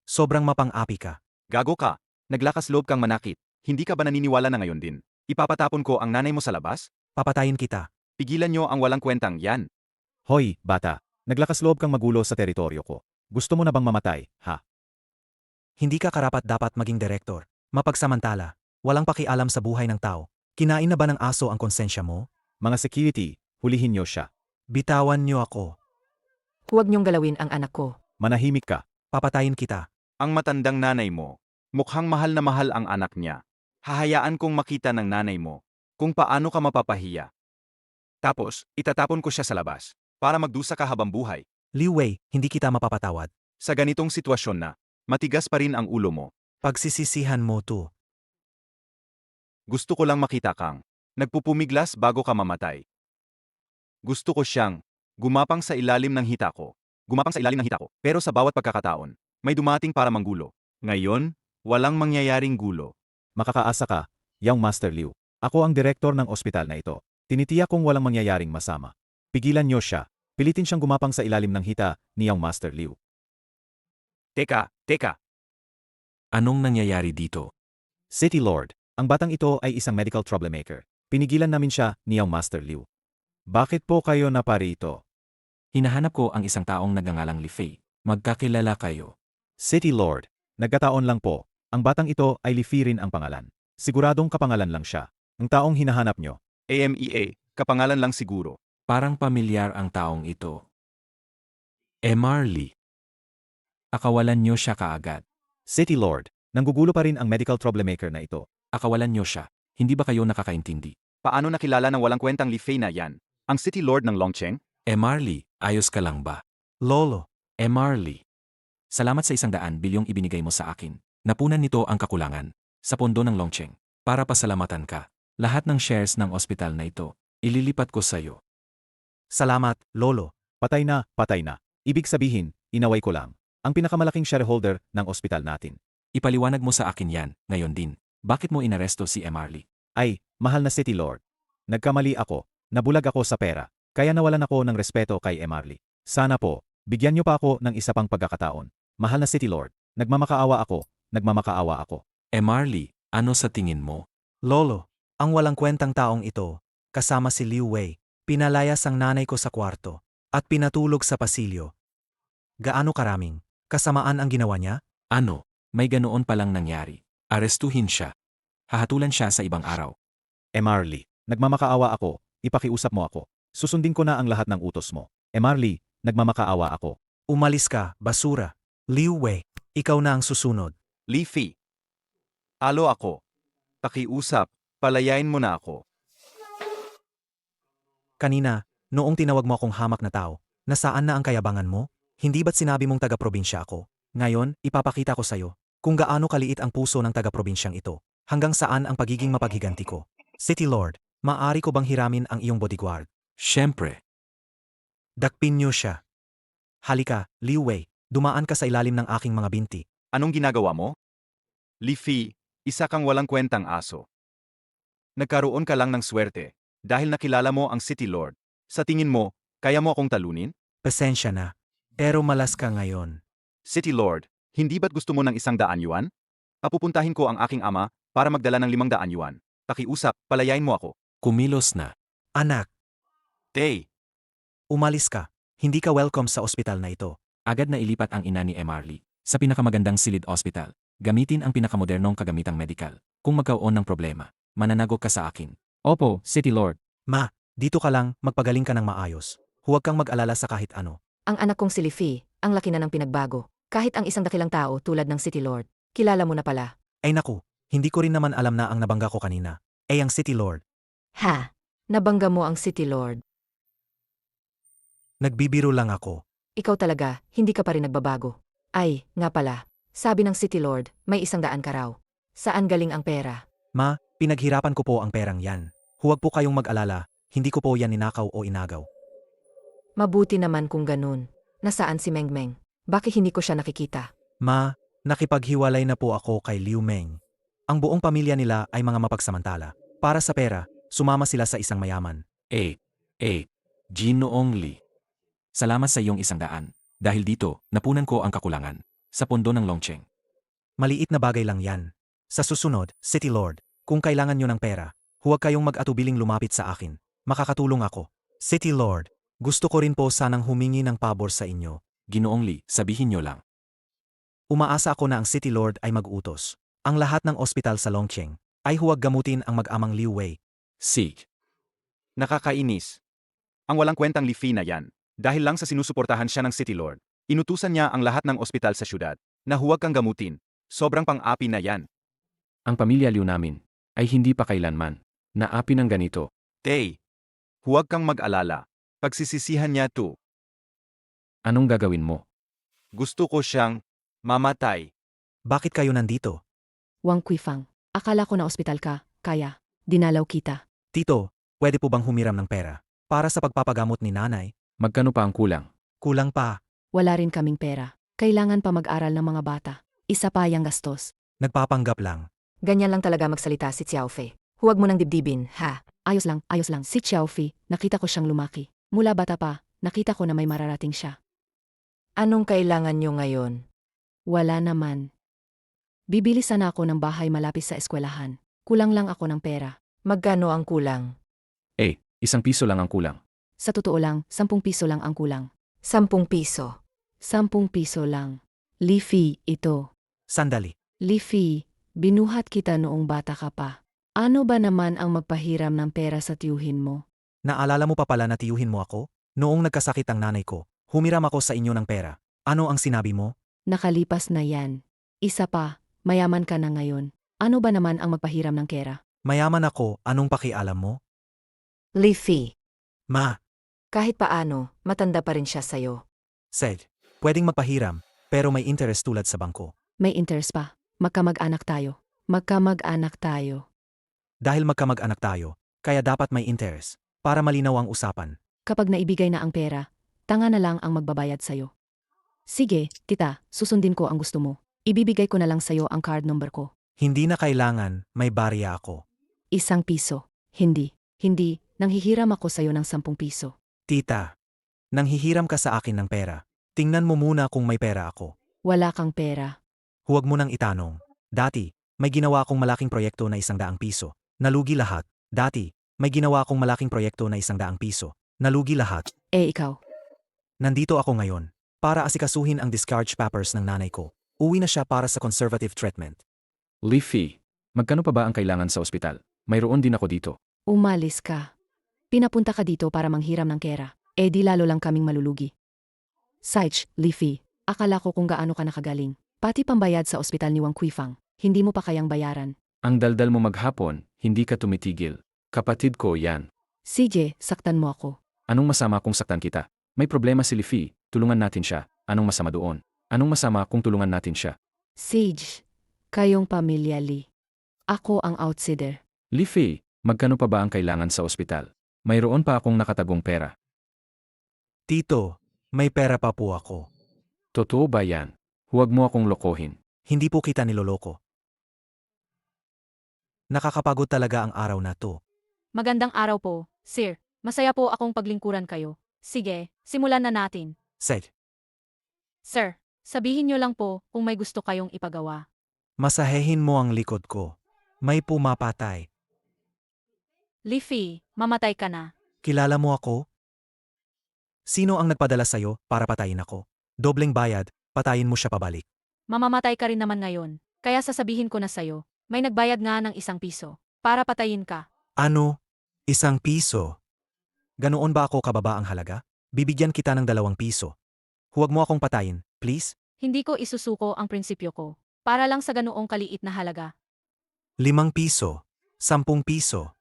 Sobrang mapang-api ka. Gago ka. Naglakas loob kang manakit. Hindi ka ba naniniwala na ngayon din? Ipapatapon ko ang nanay mo sa labas? Papatayin kita. Pigilan nyo ang walang kwentang yan. Hoy, bata. Naglakas loob kang magulo sa teritoryo ko. Gusto mo na bang mamatay, ha? Hindi ka karapat-dapat maging direktor. Mapagsamantala. Walang pakialam sa buhay ng tao. Kinain na ba ng aso ang konsensya mo? Mga security, hulihin niyo siya. Bitawan niyo ako. Huwag niyong galawin ang anak ko. Manahimik ka. Papatayin kita. Ang matandang nanay mo, mukhang mahal na mahal ang anak niya. Hahayaan kong makita ng nanay mo kung paano ka mapapahiya. Tapos, itatapon ko siya sa labas para magdusa ka habang buhay. Liu Wei, hindi kita mapapatawad. Sa ganitong sitwasyon na, matigas pa rin ang ulo mo. Pagsisisihan mo to. Gusto ko lang makita kang nagpupumiglas bago ka mamatay. Gusto ko siyang gumapang sa ilalim ng hita ko. Pero sa bawat pagkakataon, may dumating para manggulo. Ngayon, walang mangyayaring gulo. Makakaasa ka, Young Master Liu. Ako ang direktor ng ospital na ito. Tinitiyak kong walang mangyayaring masama. Pigilan niyo siya. Pilitin siyang gumapang sa ilalim ng hita ni Yang Master Liu. Teka. Anong nangyayari dito? City Lord, ang batang ito ay isang medical troublemaker. Pinigilan namin siya ni Yang Master Liu. Bakit po kayo naparito? Hinahanap ko ang isang taong nagngangalang Li Fei. Magkakilala kayo. City Lord, nagkataon lang po. Ang batang ito ay Li Fei rin ang pangalan. Siguradong kapangalan lang siya. Ang taong hinahanap nyo. AMEA, kapangalan lang siguro. Parang pamilyar ang taong ito. Marley. Akawalan niyo siya kaagad. City Lord, nanggugulo pa rin ang medical troublemaker na ito. Akawalan niyo siya. Hindi ba kayo nakakaintindi? Paano nakilala ng walang kwentang Li Fei na yan? Ang City Lord ng Longcheng? Marley, ayos ka lang ba? Lolo, Marley. Salamat sa 100 bilyong ibinigay mo sa akin. Napunan nito ang kakulangan. Sa pondo ng Longcheng. Para pasalamatan ka. Lahat ng shares ng ospital na ito, ililipat ko sa'yo. salamat, Lolo. Patay na. Ibig sabihin, inaway ko lang. Ang pinakamalaking shareholder ng ospital natin. Ipaliwanag mo sa akin yan, ngayon din. Bakit mo inaresto si Marley? Ay, mahal na City Lord. Nagkamali ako. Nabulag ako sa pera. Kaya nawalan ako ng respeto kay Marley. Sana po, bigyan niyo pa ako ng isa pang pagkakataon. Mahal na City Lord, nagmamakaawa ako. Marley, ano sa tingin mo? Lolo, ang walang kwentang taong ito, kasama si Liu Wei, pinalayas ang nanay ko sa kwarto, at pinatulog sa pasilyo. Gaano karaming kasamaan ang ginawa niya? Ano? May ganoon palang nangyari. Arestuhin siya. Hahatulan siya sa ibang araw. Marley, nagmamakaawa ako. Ipakiusap mo ako. Susundin ko na ang lahat ng utos mo. Marley, nagmamakaawa ako. Umalis ka, basura. Liu Wei, ikaw na ang susunod. Li Fei. Alo ako. Pakiusap, palayain mo na ako. Kanina, noong tinawag mo akong hamak na tao, nasaan na ang kayabangan mo? Hindi ba't sinabi mong taga-probinsya ako? Ngayon, ipapakita ko sa'yo kung gaano kaliit ang puso ng taga-probinsyang ito. Hanggang saan ang pagiging mapaghiganti ko. City Lord, maaari ko bang hiramin ang iyong bodyguard? Siyempre. Dakpin niyo siya. Halika, Liu Wei, dumaan ka sa ilalim ng aking mga binti. Anong ginagawa mo? Li Fei, isa kang walang kwentang aso. Nagkaroon ka lang ng swerte dahil nakilala mo ang City Lord. Sa tingin mo, kaya mo akong talunin? Pasensya na. Pero malas ka ngayon. City Lord, hindi ba't gusto mo ng 100 yuan? Papupuntahin ko ang aking ama para magdala ng 500 yuan. Pakiusap, palayain mo ako. Kumilos na. Anak, Tay, umalis ka. Hindi ka welcome sa ospital na ito. Agad na ilipat ang ina ni Marley sa pinakamagandang silid hospital. Gamitin ang pinakamodernong kagamitang medikal. Kung magkaroon ng problema, mananagot ka sa akin. Opo, City Lord. Ma, dito ka lang, magpagaling ka ng maayos. Huwag kang mag-alala sa kahit ano. Ang anak kong si Li Fei, ang laki na ng pinagbago. Kahit ang isang dakilang tao tulad ng City Lord, kilala mo na pala. Ay naku, hindi ko rin naman alam na ang nabangga ko kanina. Ay ang City Lord. Ha? Nabangga mo ang City Lord. Nagbibiro lang ako. Ikaw talaga, hindi ka pa rin nagbabago. Ay, nga pala. Sabi ng City Lord, may 100 ka raw. Saan galing ang pera? Ma, pinaghirapan ko po ang perang yan. Huwag po kayong mag-alala, hindi ko po yan ninakaw o inagaw. Mabuti naman kung ganun. Nasaan si Mengmeng? Bakit hindi ko siya nakikita? Ma, nakipaghiwalay na po ako kay Liu Meng. Ang buong pamilya nila ay mga mapagsamantala. Para sa pera, sumama sila sa isang mayaman. Ginoong Li. Salamat sa iyong 100. Dahil dito, napunan ko ang kakulangan. Sa pondo ng Longcheng. Maliit na bagay lang yan. Sa susunod, City Lord, kung kailangan nyo ng pera, huwag kayong mag-atubiling lumapit sa akin. Makakatulong ako. City Lord, gusto ko rin po sanang humingi ng pabor sa inyo. Ginoong Li, sabihin nyo lang. Umaasa ako na ang City Lord ay mag-utos. Ang lahat ng ospital sa Longcheng ay huwag gamutin ang mag-amang Liu Wei. Sig. nakakainis. Ang walang kwentang Li Fei na yan. Dahil lang sa sinusuportahan siya ng City Lord, inutusan niya ang lahat ng ospital sa syudad na huwag kang gamutin. Sobrang pang-api na yan. Ang pamilya Liu namin ay hindi pa kailanman naapi ng ganito. Tay, huwag kang mag-alala. Pagsisisihan niya to. Anong gagawin mo? Gusto ko siyang mamatay. Bakit kayo nandito? Wang Kuifang, akala ko na ospital ka, kaya dinalaw kita. Tito, pwede po bang humiram ng pera? Para sa pagpapagamot ni nanay? Magkano pa ang kulang? Kulang pa. Wala rin kaming pera. Kailangan pa mag-aral ng mga bata. Isa pa yang gastos. Nagpapanggap lang. Ganyan lang talaga magsalita si Xiao Fei. Huwag mo nang dibdibin, ha? Ayos lang. Si Xiao Fei, nakita ko siyang lumaki. Mula bata pa, nakita ko na may mararating siya. Anong kailangan nyo ngayon? Wala naman. Bibili sana ako ng bahay malapit sa eskwelahan. Kulang lang ako ng pera. Magkano ang kulang? ₱1 lang ang kulang. Sa totoo lang, 10 piso lang ang kulang. 10 piso. 10 piso lang. Leafy, ito. Sandali. Leafy, binuhat kita noong bata ka pa. Ano ba naman ang magpahiram ng pera sa tiyuhin mo? Naalala mo pa pala na tiyuhin mo ako? Noong nagkasakit ang nanay ko, humiram ako sa inyo ng pera. Ano ang sinabi mo? Nakalipas na yan. Isa pa, mayaman ka na ngayon. Ano ba naman ang magpahiram ng pera? Mayaman ako, anong pakialam mo? Leafy, Ma, kahit paano, matanda pa rin siya sa'yo. said, pwedeng magpahiram, pero may interest tulad sa bangko. May interest pa. Magkamag-anak tayo. Magkamag-anak tayo. Dahil magkamag-anak tayo, kaya dapat may interest, para malinaw ang usapan. Kapag naibigay na ang pera, tanga na lang ang magbabayad sa'yo. Sige, tita, susundin ko ang gusto mo. Ibibigay ko na lang sa'yo ang card number ko. Hindi na kailangan, may barya ako. 1 piso. Hindi. Nanghihiram ako sa'yo ng 10 piso. Tita, nanghihiram ka sa akin ng pera. Tingnan mo muna kung may pera ako. Wala kang pera. Huwag mo nang itanong. Dati, may ginawa akong malaking proyekto na 100 piso. Nalugi lahat. Dati, may ginawa akong malaking proyekto na 100 piso. Nalugi lahat. Ikaw. Nandito ako ngayon, para asikasuhin ang discharge papers ng nanay ko. Uwi na siya para sa conservative treatment. Leafy, magkano pa ba ang kailangan sa ospital? Mayroon din ako dito. Umalis ka. Pinapunta ka dito para manghiram ng pera. Di lalo lang kaming malulugi. Saich, Leafy, akala ko kung gaano ka nakagaling. Pati pambayad sa ospital ni Wang Kuifang, hindi mo pa kayang bayaran. Ang daldal mo maghapon, hindi ka tumitigil. Kapatid ko yan. CJ, saktan mo ako. Anong masama kung saktan kita? May problema si Leafy, tulungan natin siya. Anong masama doon? Anong masama kung tulungan natin siya? Sage, kayong pamilya Lee. Ako ang outsider. Leafy, magkano pa ba ang kailangan sa ospital? Mayroon pa akong nakatagong pera. Tito, may pera pa po ako. Totoo ba yan? Huwag mo akong lokohin. Hindi po kita niloloko. Nakakapagod talaga ang araw na to. Magandang araw po, sir. Masaya po akong paglingkuran kayo. Sige, simulan na natin. Said, Sir, sabihin niyo lang po kung may gusto kayong ipagawa. masahehin mo ang likod ko. May pumapatay. Leafy, mamatay ka na. Kilala mo ako? Sino ang nagpadala sa'yo para patayin ako? Dobleng bayad, patayin mo siya pabalik. Mamamatay ka rin naman ngayon. Kaya sasabihin ko na sa'yo, may nagbayad nga ng 1 piso para patayin ka. Ano? 1 piso? Ganoon ba ako kababa ang halaga? Bibigyan kita ng 2 piso. Huwag mo akong patayin, please. Hindi ko isusuko ang prinsipyo ko. Para lang sa ganoong kaliit na halaga. 5 piso. 10 piso.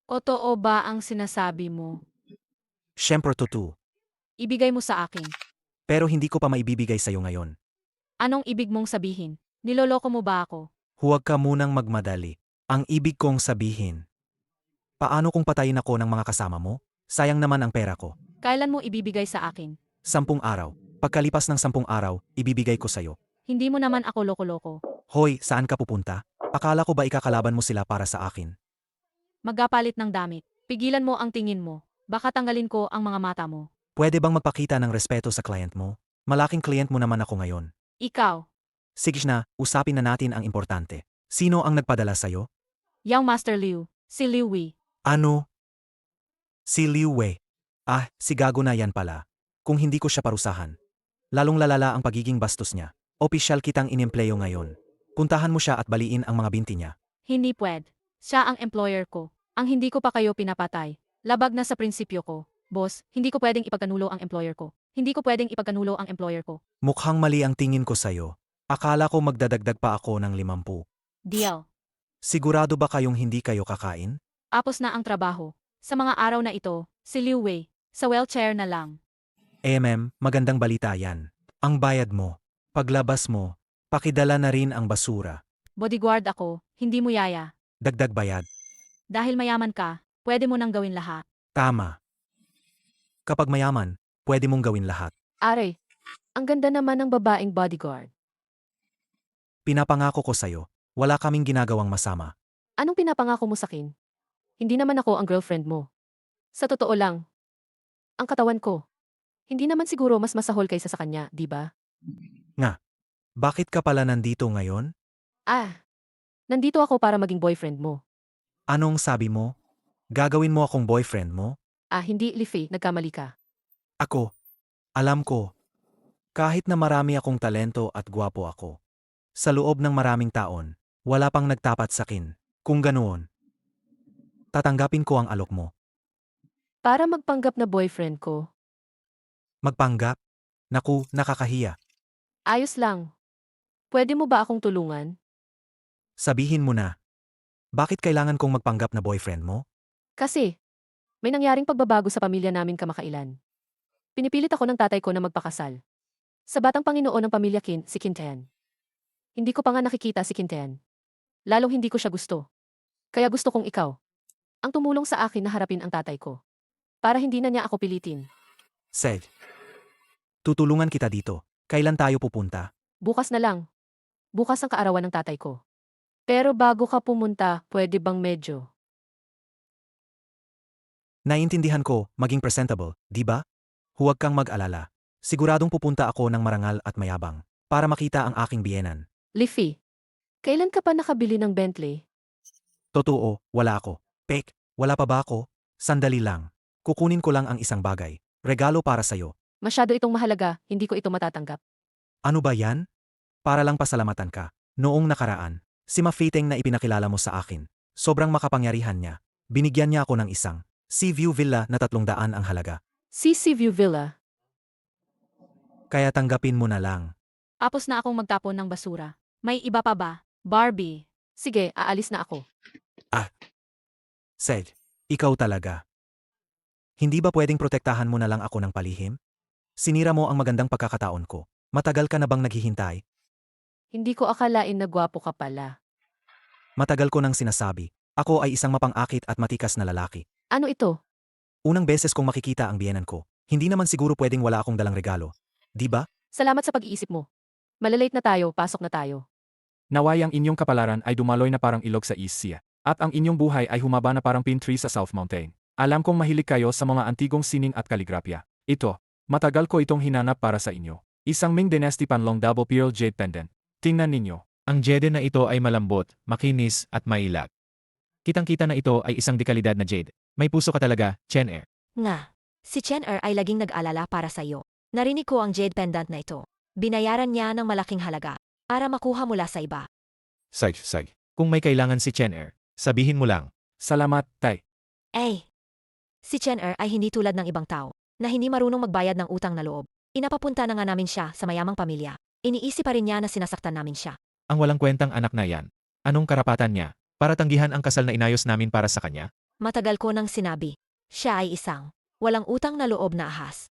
Totoo ba ang sinasabi mo? Siyempre totoo. Ibigay mo sa akin. Pero hindi ko pa maibibigay sa'yo ngayon. Anong ibig mong sabihin? Niloloko mo ba ako? Huwag ka munang magmadali. Ang ibig kong sabihin. Paano kung patayin ako ng mga kasama mo? Sayang naman ang pera ko. Kailan mo ibibigay sa akin? 10 araw. Pagkalipas ng 10 araw, ibibigay ko sa'yo. Hindi mo naman ako loko-loko. Hoy, saan ka pupunta? Akala ko ba ikakalaban mo sila para sa akin? Magkapalit ng damit. Pigilan mo ang tingin mo. Baka tanggalin ko ang mga mata mo. Pwede bang magpakita ng respeto sa client mo? Malaking client mo naman ako ngayon. Ikaw, Sige na, usapin na natin ang importante. Sino ang nagpadala sa'yo? Yang Master Liu, si Liu Wei. Ano? Si Liu Wei. Ah, si gago na yan pala. Kung hindi ko siya parusahan. Lalong lalala ang pagiging bastos niya. Opisyal kitang inimpleyo ngayon. Puntahan mo siya at baliin ang mga binti niya. Hindi pwed. Siya ang employer ko. Ang hindi ko pa kayo pinapatay. Labag na sa prinsipyo ko. Boss, hindi ko pwedeng ipagkanulo ang employer ko. Hindi ko pwedeng ipagkanulo ang employer ko. Mukhang mali ang tingin ko sa'yo. Akala ko magdadagdag pa ako ng 50. Deal. Sigurado ba kayong hindi kayo kakain? Apos na ang trabaho. Sa mga araw na ito, si Liu Wei, sa wheelchair na lang. Magandang balita yan. Ang bayad mo. Paglabas mo, pakidala na rin ang basura. Bodyguard ako, hindi mo yaya. Dagdag bayad. Dahil mayaman ka, pwede mo nang gawin lahat. Tama. Kapag mayaman, pwede mong gawin lahat. Are, ang ganda naman ng babaeng bodyguard. Pinapangako ko sa'yo, wala kaming ginagawang masama. Anong pinapangako mo sakin? Hindi naman ako ang girlfriend mo. Sa totoo lang, ang katawan ko, hindi naman siguro mas masahol kaysa sa kanya, di ba? Bakit ka pala nandito ngayon? Nandito ako para maging boyfriend mo. Anong sabi mo? Gagawin mo akong boyfriend mo? Hindi, Lifi, nagkamali ka. Ako, alam ko. Kahit na marami akong talento at gwapo ako. Sa loob ng maraming taon, wala pang nagtapat sakin. Kung ganoon, tatanggapin ko ang alok mo. Para magpanggap na boyfriend ko, Magpanggap? Naku, nakakahiya. ayos lang. Pwede mo ba akong tulungan? Sabihin mo na. Bakit kailangan kong magpanggap na boyfriend mo? Kasi, may nangyaring pagbabago sa pamilya namin kamakailan. Pinipilit ako ng tatay ko na magpakasal. Sa batang Panginoon ng pamilya Kin, si Kintean. Hindi ko pa nga nakikita si Kintean. Lalong hindi ko siya gusto. Kaya gusto kong ikaw ang tumulong sa akin na harapin ang tatay ko. Para hindi na niya ako pilitin. Said. Tutulungan kita dito. Kailan tayo pupunta? Bukas na lang. Bukas ang kaarawan ng tatay ko. Pero bago ka pumunta, pwede bang medyo? Naiintindihan ko, maging presentable, di ba? Huwag kang mag-alala. Siguradong pupunta ako ng marangal at mayabang para makita ang aking biyenan. Liffy, kailan ka pa nakabili ng Bentley? Totoo, wala ako. Pek, wala pa ba ako? Sandali lang. Kukunin ko lang ang isang bagay. Regalo para sa'yo. Masyado itong mahalaga, hindi ko ito matatanggap. Ano ba yan? Para lang pasalamatan ka. Noong nakaraan, si Mafiteng na ipinakilala mo sa akin. Sobrang makapangyarihan niya. Binigyan niya ako ng isang Sea View Villa na 300 ang halaga. Seaview Villa. Kaya tanggapin mo na lang. Apos na akong magtapon ng basura. May iba pa ba? Barbie. Sige, aalis na ako. Said, ikaw talaga. Hindi ba pwedeng protektahan mo na lang ako ng palihim? Sinira mo ang magandang pagkakataon ko. Matagal ka na bang naghihintay? Hindi ko akalain na gwapo ka pala. Matagal ko nang sinasabi. Ako ay isang mapang-akit at matikas na lalaki. Ano ito? Unang beses kong makikita ang biyenan ko. Hindi naman siguro pwedeng wala akong dalang regalo. Di ba? Salamat sa pag-iisip mo. Malalate na tayo, pasok na tayo. Naway ang inyong kapalaran ay dumaloy na parang ilog sa East Sea, at ang inyong buhay ay humaba na parang pine tree sa South Mountain. Alam kong mahilig kayo sa mga antigong sining at kaligrapya. Ito, matagal ko itong hinanap para sa inyo. Isang Ming Dynasty Panlong Double Pearl Jade Pendant. Tingnan ninyo. Ang jade na ito ay malambot, makinis at mailag. Kitang-kita na ito ay isang dekalidad na jade. May puso ka talaga, Chen Er. Nga, si Chen Er ay laging nag-alala para sa'yo. Narinig ko ang jade pendant na ito. Binayaran niya ng malaking halaga para makuha mula sa iba. Sag. Kung may kailangan si Chen Er, sabihin mo lang. Salamat, Tay. Si Chen Er ay hindi tulad ng ibang tao na hindi marunong magbayad ng utang na loob. Inapapunta na nga namin siya sa mayamang pamilya. Iniisip pa rin niya na sinasaktan namin siya. Ang walang kwentang anak na yan. Anong karapatan niya para tanggihan ang kasal na inayos namin para sa kanya? Matagal ko nang sinabi, siya ay isang walang utang na loob na ahas.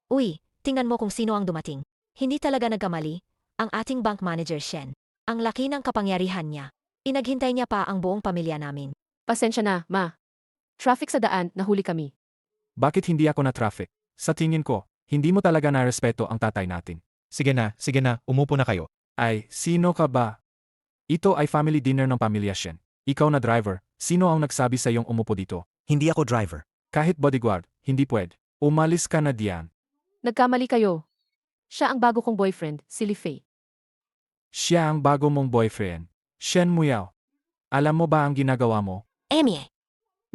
Uy, tingnan mo kung sino ang dumating. Hindi talaga nagkamali, ang ating bank manager Shen. Ang laki ng kapangyarihan niya. Inaghintay niya pa ang buong pamilya namin. Pasensya na, ma. Traffic sa daan, nahuli kami. Bakit hindi ako na traffic? Sa tingin ko, hindi mo talaga narespeto ang tatay natin. Sige na, umupo na kayo. Ay, sino ka ba? Ito ay family dinner ng pamilya Shen. Ikaw na driver, sino ang nagsabi sa iyong umupo dito? Hindi ako driver. Kahit bodyguard, hindi pwede. Umalis ka na diyan. Nagkamali kayo. Siya ang bago kong boyfriend, si Lifei. Siya ang bago mong boyfriend. Shen Muyao. Alam mo ba ang ginagawa mo?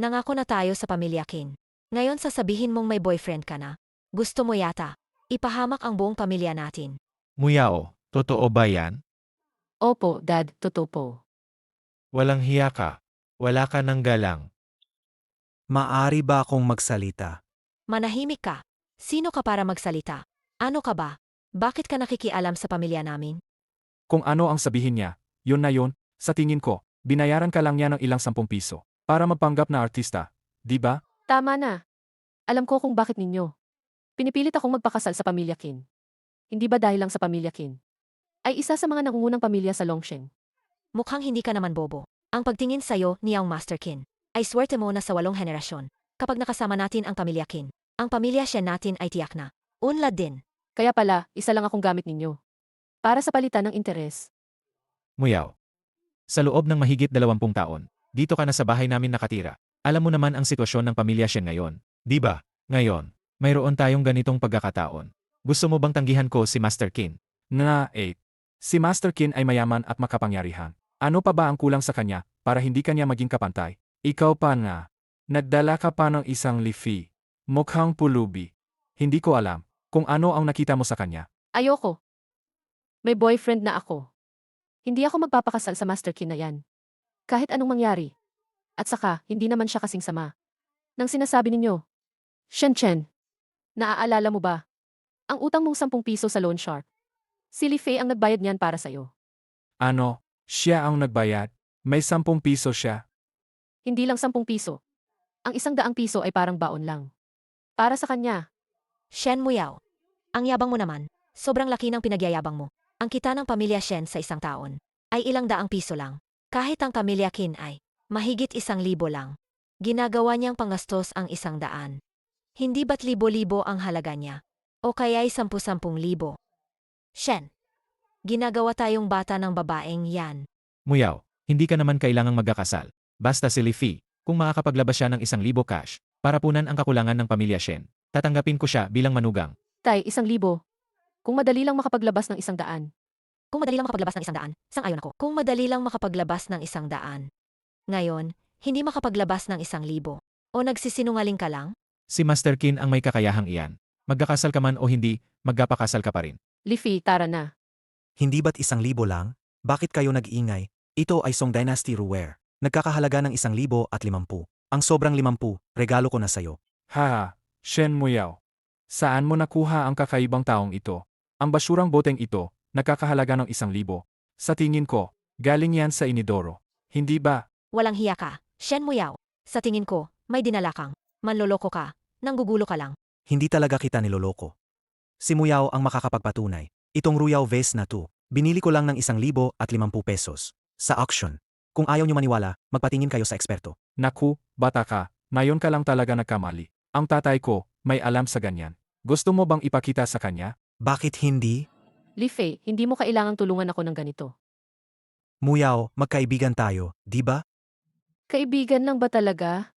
Nangako na tayo sa pamilya Kin. Ngayon sasabihin mong may boyfriend ka na. Gusto mo yata. Ipahamak ang buong pamilya natin. Muyao, totoo ba yan? Opo, Dad, totoo po. Walang hiya ka. Wala ka ng galang. Maari ba akong magsalita? Manahimik ka. Sino ka para magsalita? Ano ka ba? Bakit ka nakikialam sa pamilya namin? Kung ano ang sabihin niya, yun na yun, sa tingin ko, binayaran ka lang niya ng ilang 10 piso para magpanggap na artista, di ba? Tama na. Alam ko kung bakit ninyo. Pinipilit akong magpakasal sa pamilya Kin. Hindi ba dahil lang sa pamilya Kin? Ay isa sa mga nangungunang pamilya sa Longsheng. Mukhang hindi ka naman bobo. Ang pagtingin sa'yo ni ang Master Kin ay swerte mo na sa 8 henerasyon. Kapag nakasama natin ang pamilya Kin, ang pamilya Shen natin ay tiyak na. Unlad din. Kaya pala, isa lang akong gamit ninyo. Para sa palitan ng interes. Muyao. Sa loob ng mahigit 20 taon, dito ka na sa bahay namin nakatira. Alam mo naman ang sitwasyon ng pamilya Shen ngayon. Di ba? Ngayon, mayroon tayong ganitong pagkakataon. Gusto mo bang tanggihan ko si Master Kin? Na 8. Si Master Kin ay mayaman at makapangyarihan. Ano pa ba ang kulang sa kanya para hindi kanya maging kapantay? Ikaw pa nga. Nagdala ka pa ng isang lifi. Mukhang pulubi. Hindi ko alam kung ano ang nakita mo sa kanya. Ayoko. May boyfriend na ako. Hindi ako magpapakasal sa Master Kin na yan. Kahit anong mangyari. At saka, hindi naman siya kasing sama. Nang sinasabi ninyo, Shen Chen, naaalala mo ba? Ang utang mong 10 piso sa loan shark. Si Li Fei ang nagbayad niyan para sa'yo. Ano? Siya ang nagbayad? May 10 piso siya. Hindi lang 10 piso. Ang 100 piso ay parang baon lang. Para sa kanya. Shen Muyao. Ang yabang mo naman. Sobrang laki ng pinagyayabang mo. Ang kita ng pamilya Shen sa isang taon ay ilang daang piso lang. Kahit ang pamilya Qin ay mahigit 1,000 lang. Ginagawa niyang pangastos ang 100. Hindi ba't libo-libo ang halaga niya? O kaya'y 10,000 libo? Shen, ginagawa tayong bata ng babaeng yan. Muyaw, hindi ka naman kailangang magkakasal. Basta si Li Fei, kung makakapaglabas siya ng 1,000 cash, para punan ang kakulangan ng pamilya Shen, tatanggapin ko siya bilang manugang. Tay, 1,000. Kung madali lang makapaglabas ng 100. Kung madali lang makapaglabas ng 100, sang-ayon ako. Kung madali lang makapaglabas ng 100. Ngayon, hindi makapaglabas ng 1,000. O nagsisinungaling ka lang? Si Master Kin ang may kakayahang iyan. Magkakasal ka man o hindi, magkapakasal ka pa rin. Li Fei, tara na. Hindi ba't 1,000 lang? Bakit kayo nag-iingay? Ito ay Song Dynasty Ruwer. Nagkakahalaga ng 1,050. Ang sobrang 50, regalo ko na sayo. Ha, Shen Muyaw. Saan mo nakuha ang kakaibang taong ito? Ang basurang boteng ito, nakakahalaga ng 1,000. Sa tingin ko, galing yan sa inidoro. Hindi ba? Walang hiya ka. Shen Muyao. Sa tingin ko, may dinala kang. Manloloko ka. Nanggugulo ka lang. Hindi talaga kita niloloko. Si Muyao ang makakapagpatunay. Itong Ruyao vase na to, binili ko lang ng 1,050 pesos. Sa auction. Kung ayaw nyo maniwala, magpatingin kayo sa eksperto. Naku, bata ka, ngayon ka lang talaga nagkamali. Ang tatay ko, may alam sa ganyan. Gusto mo bang ipakita sa kanya? Bakit hindi? Li Fei, hindi mo kailangang tulungan ako ng ganito. Muyao, magkaibigan tayo, di ba? Kaibigan lang ba talaga?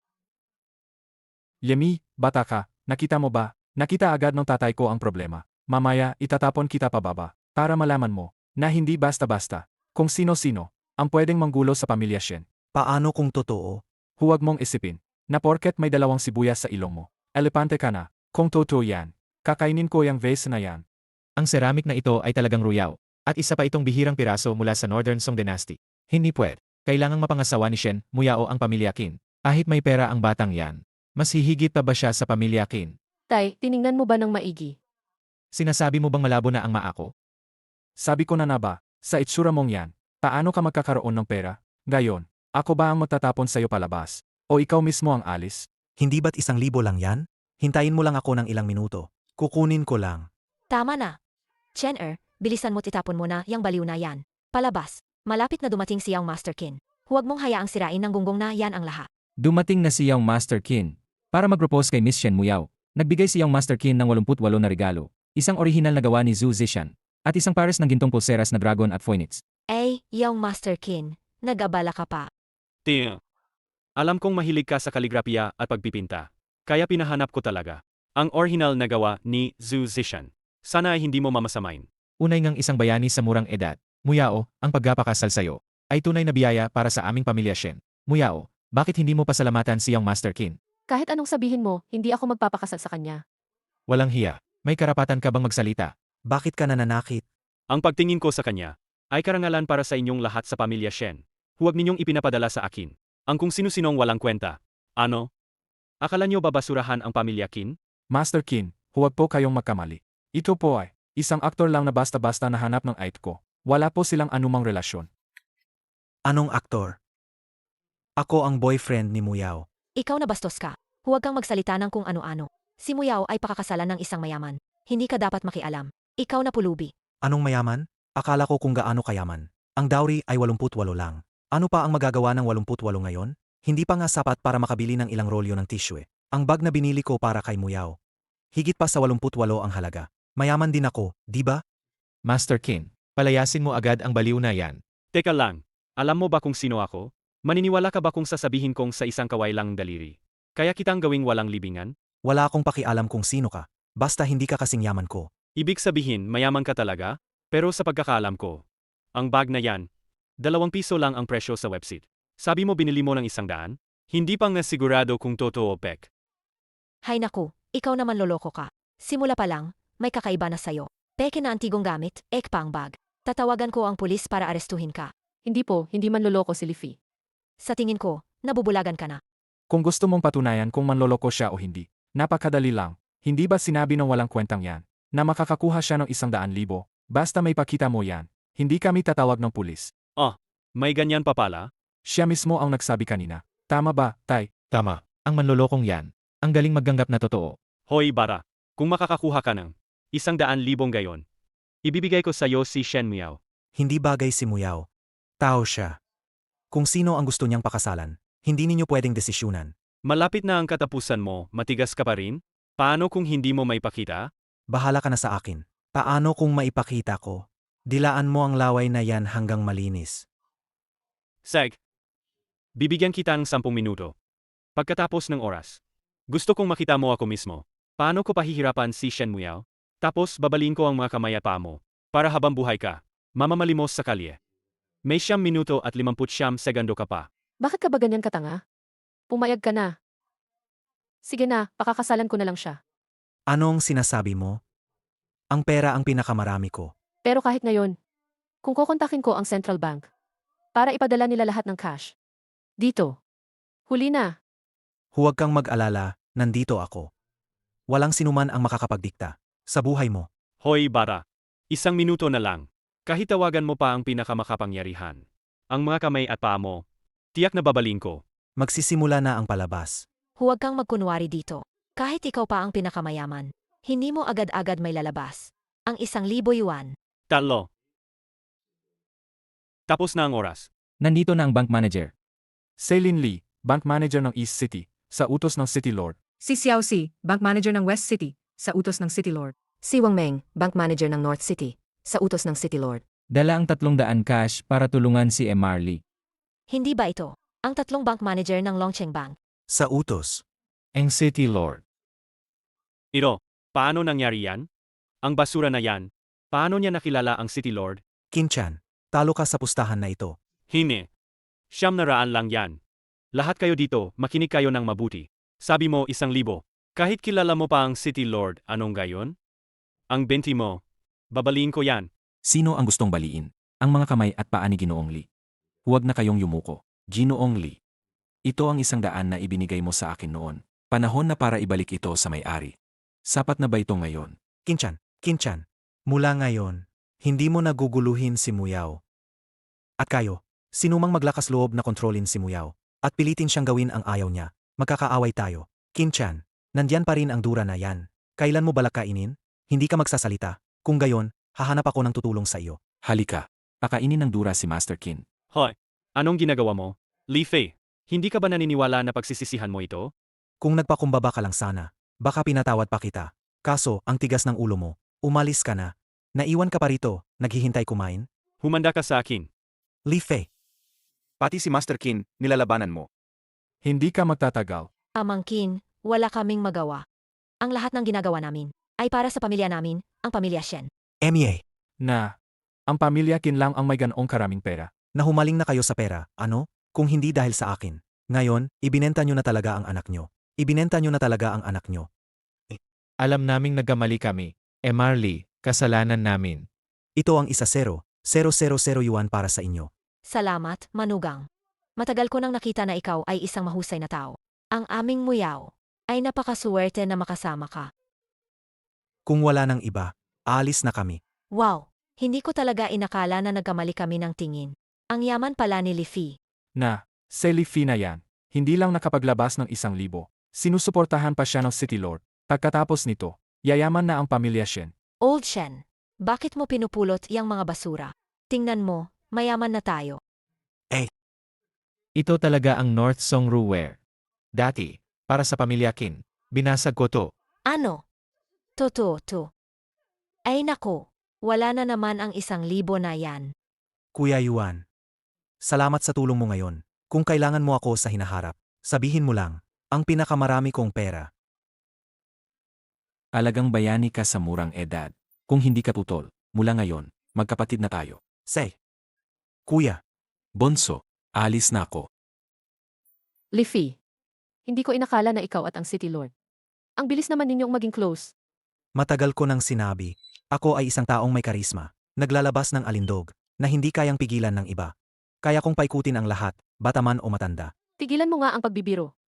Yemi, bata ka, nakita mo ba? Nakita agad ng tatay ko ang problema. Mamaya, itatapon kita pababa. Para malaman mo, na hindi basta-basta. Kung sino-sino, ang pwedeng manggulo sa pamilya Shen. Paano kung totoo? Huwag mong isipin, na porket may 2 sibuyas sa ilong mo. Elepante ka na, kung totoo yan. Kakainin ko yung vase na yan. Ang ceramic na ito ay talagang Ruyao. At isa pa itong bihirang piraso mula sa Northern Song Dynasty. Hindi pwede. Kailangang mapangasawa ni Shen Muyao ang pamilya Qin. Kahit may pera ang batang yan. Mas hihigit pa ba siya sa pamilya Qin? Tay, tiningnan mo ba ng maigi? Sinasabi mo bang malabo na ang maa ko? Sabi ko na ba, sa itsura mong yan, paano ka magkakaroon ng pera? Gayon, ako ba ang magtatapon sa'yo palabas? O ikaw mismo ang alis? Hindi ba't 1,000 lang yan? Hintayin mo lang ako ng ilang minuto. Kukunin ko lang. Tama na. Chen bilisan mo't itapon mo na yang baliw na yan. Palabas. Malapit na dumating si Yang Master Qin. Huwag mong hayaang sirain ng gunggong na yan ang lahat. Dumating na si Yang Master Qin. Para mag-propose kay Miss Shen Muyao, nagbigay si Yang Master Qin ng 88 na regalo. Isang orihinal na gawa ni Zhu Zishan. At isang pares ng gintong pulseras na dragon at phoenix. Yang Master Qin, nag-abala ka pa. Tia. Alam kong mahilig ka sa kaligrapiya at pagpipinta. Kaya pinahanap ko talaga. Ang original na gawa ni Zhu Zishan. Sana ay hindi mo mamasamain. Unay ngang isang bayani sa murang edad, Muyao, ang pagpapakasal sayo, ay tunay na biyaya para sa aming pamilya Shen. Muyao, bakit hindi mo pasalamatan si Yang Master Qin? Kahit anong sabihin mo, hindi ako magpapakasal sa kanya. Walang hiya. May karapatan ka bang magsalita? Bakit ka nananakit? Ang pagtingin ko sa kanya ay karangalan para sa inyong lahat sa pamilya Shen. Huwag ninyong ipinapadala sa akin ang kung sino-sinong walang kwenta. Ano? Akala niyo babasurahan ang pamilya Qin? Master Qin, huwag po kayong magkamali. Ito po ay isang aktor lang na basta-basta nahanap ng ait ko. Wala po silang anumang relasyon. Anong aktor? Ako ang boyfriend ni Muyao. Ikaw na bastos ka. Huwag kang magsalita ng kung ano-ano. Si Muyao ay pakakasalan ng isang mayaman. Hindi ka dapat makialam. Ikaw na pulubi. Anong mayaman? Akala ko kung gaano kayaman. Ang dowry ay 88 lang. Ano pa ang magagawa ng 88 ngayon? Hindi pa nga sapat para makabili ng ilang rolyo ng tissue. Ang bag na binili ko para kay Muyao. Higit pa sa 88 ang halaga. Mayaman din ako, di ba? Master Qin, palayasin mo agad ang baliw na yan. Teka lang. Alam mo ba kung sino ako? Maniniwala ka ba kung sasabihin kong sa isang kaway lang daliri? Kaya kitang gawing walang libingan? Wala akong pakialam kung sino ka, basta hindi ka kasing yaman ko. Ibig sabihin, mayaman ka talaga? Pero sa pagkakaalam ko, ang bag na yan, 2 piso lang ang presyo sa website. Sabi mo binili mo ng 100? Hindi pang nasigurado kung totoo, Pek. Hay naku, ikaw naman loloko ka. Simula pa lang, may kakaiba na sayo. Peke na antigong gamit, ek pa ang bag. Tatawagan ko ang pulis para arestuhin ka. Hindi po, hindi man loloko si Leafy. Sa tingin ko, nabubulagan ka na. Kung gusto mong patunayan kung manloloko siya o hindi, napakadali lang. Hindi ba sinabi ng walang kwentang yan, na makakakuha siya ng 100,000, basta may pakita mo yan, hindi kami tatawag ng pulis. May ganyan pa pala? Siya mismo ang nagsabi kanina. Tama ba, Tay? Tama, ang manlolokong yan. Ang galing magganggap na totoo. Hoy Bara, kung makakakuha ka ng 100,000 gayon, ibibigay ko sa'yo si Shen Miao. Hindi bagay si Muyaw. Tao siya. Kung sino ang gusto niyang pakasalan, hindi ninyo pwedeng desisyunan. Malapit na ang katapusan mo, matigas ka pa rin? Paano kung hindi mo maipakita? Bahala ka na sa akin. Paano kung maipakita ko? Dilaan mo ang laway na yan hanggang malinis. Seg. Bibigyan kita ng 10 minuto. Pagkatapos ng oras. Gusto kong makita mo ako mismo. Paano ko pahihirapan si Shen Miao? Tapos babalin ko ang mga kamay at paa mo. Para habang buhay ka, mamamalimos sa kalye. May 9 minuto at 59 segundo ka pa. Bakit ka ba ganyan katanga? Pumayag ka na. Sige na, pakakasalan ko na lang siya. Anong sinasabi mo? Ang pera ang pinakamarami ko. Pero kahit ngayon, kung kukontakin ko ang Central Bank, para ipadala nila lahat ng cash. Dito. Huli na. Huwag kang mag-alala, nandito ako. Walang sinuman ang makakapagdikta sa buhay mo. Hoy Bara, 1 minuto na lang. Kahit tawagan mo pa ang pinakamakapangyarihan. Ang mga kamay at paa mo, tiyak na babalin ko. Magsisimula na ang palabas. Huwag kang magkunwari dito. Kahit ikaw pa ang pinakamayaman, hindi mo agad-agad may lalabas. Ang 1,000 yuan. Talo. Tapos na ang oras. Nandito na ang bank manager. Celine Lee, bank manager ng East City, sa utos ng City Lord. Si Xiao Si, bank manager ng West City, sa utos ng City Lord. Si Wang Meng, bank manager ng North City, sa utos ng City Lord. Dala ang 300 cash para tulungan si Marley. Hindi ba ito ang 3 bank manager ng Longcheng Bank? Sa utos. Ang City Lord. Iro, paano nangyari yan? Ang basura na yan, paano niya nakilala ang City Lord? Kinchan, talo ka sa pustahan na ito. Hine. 900 lang yan. Lahat kayo dito, makinig kayo ng mabuti. Sabi mo 1,000. Kahit kilala mo pa ang City Lord, anong gayon? Ang 20 mo. Babaliin ko yan. Sino ang gustong baliin? Ang mga kamay at paa ni Ginoong Lee. Huwag na kayong yumuko. Ginoong Lee. Ito ang 100 na ibinigay mo sa akin noon. Panahon na para ibalik ito sa may-ari. Sapat na ba ito ngayon? Kinchan, mula ngayon, hindi mo naguguluhin si Muyaw. At kayo, sinumang maglakas loob na kontrolin si Muyaw, at pilitin siyang gawin ang ayaw niya, magkakaaway tayo. Kinchan, nandyan pa rin ang dura na yan. Kailan mo balak kainin? Hindi ka magsasalita. Kung gayon, hahanap ako ng tutulong sa iyo. Halika. Pakainin ng dura si Master Qin. Hoy, anong ginagawa mo? Li Fei, hindi ka ba naniniwala na pagsisisihan mo ito? Kung nagpakumbaba ka lang sana, baka pinatawad pa kita. Kaso, ang tigas ng ulo mo, umalis ka na. Naiwan ka pa rito, naghihintay kumain? Humanda ka sa akin. Li Fei, Pati si Master Qin, nilalabanan mo. Hindi ka magtatagal. Amangkin, wala kaming magawa. Ang lahat ng ginagawa namin ay para sa pamilya namin, ang pamilya Shen. Emye, Na, ang pamilya Qin lang ang may ganoong karaming pera. nahumaling na kayo sa pera, ano? Kung hindi dahil sa akin. Ngayon, ibinenta nyo na talaga ang anak nyo. Ibinenta nyo na talaga ang anak nyo. Alam naming nagkamali kami. Marley, kasalanan namin. Ito ang 1,000 yuan para sa inyo. Salamat, Manugang. Matagal ko nang nakita na ikaw ay isang mahusay na tao. Ang aming Muyaw ay napakasuwerte na makasama ka. Kung wala nang iba, aalis na kami. Wow, hindi ko talaga inakala na nagkamali kami ng tingin. Ang yaman pala ni Leafy. Na, si Leafy na yan. Hindi lang nakapaglabas ng 1,000. Sinusuportahan pa siya ng City Lord. Pagkatapos nito, yayaman na ang pamilya Shen. Old Shen, bakit mo pinupulot yang mga basura? Tingnan mo, mayaman na tayo. Ito talaga ang North Songru Ware. Dati, para sa pamilya Qin, binasag ko to. Ano? Totoo to. Ay nako, wala na naman ang 1,000 na yan. Kuya Yuan, salamat sa tulong mo ngayon. Kung kailangan mo ako sa hinaharap, sabihin mo lang, ang pinakamarami kong pera. Alagang bayani ka sa murang edad. Kung hindi ka putol, mula ngayon, magkapatid na tayo. Say. Kuya, Bonso, alis na ako. Leafy, hindi ko inakala na ikaw at ang City Lord. Ang bilis naman ninyong maging close. matagal ko nang sinabi. Ako ay isang taong may karisma, naglalabas ng alindog, na hindi kayang pigilan ng iba. Kaya kong paikutin ang lahat, bata man o matanda. Tigilan mo nga ang pagbibiro.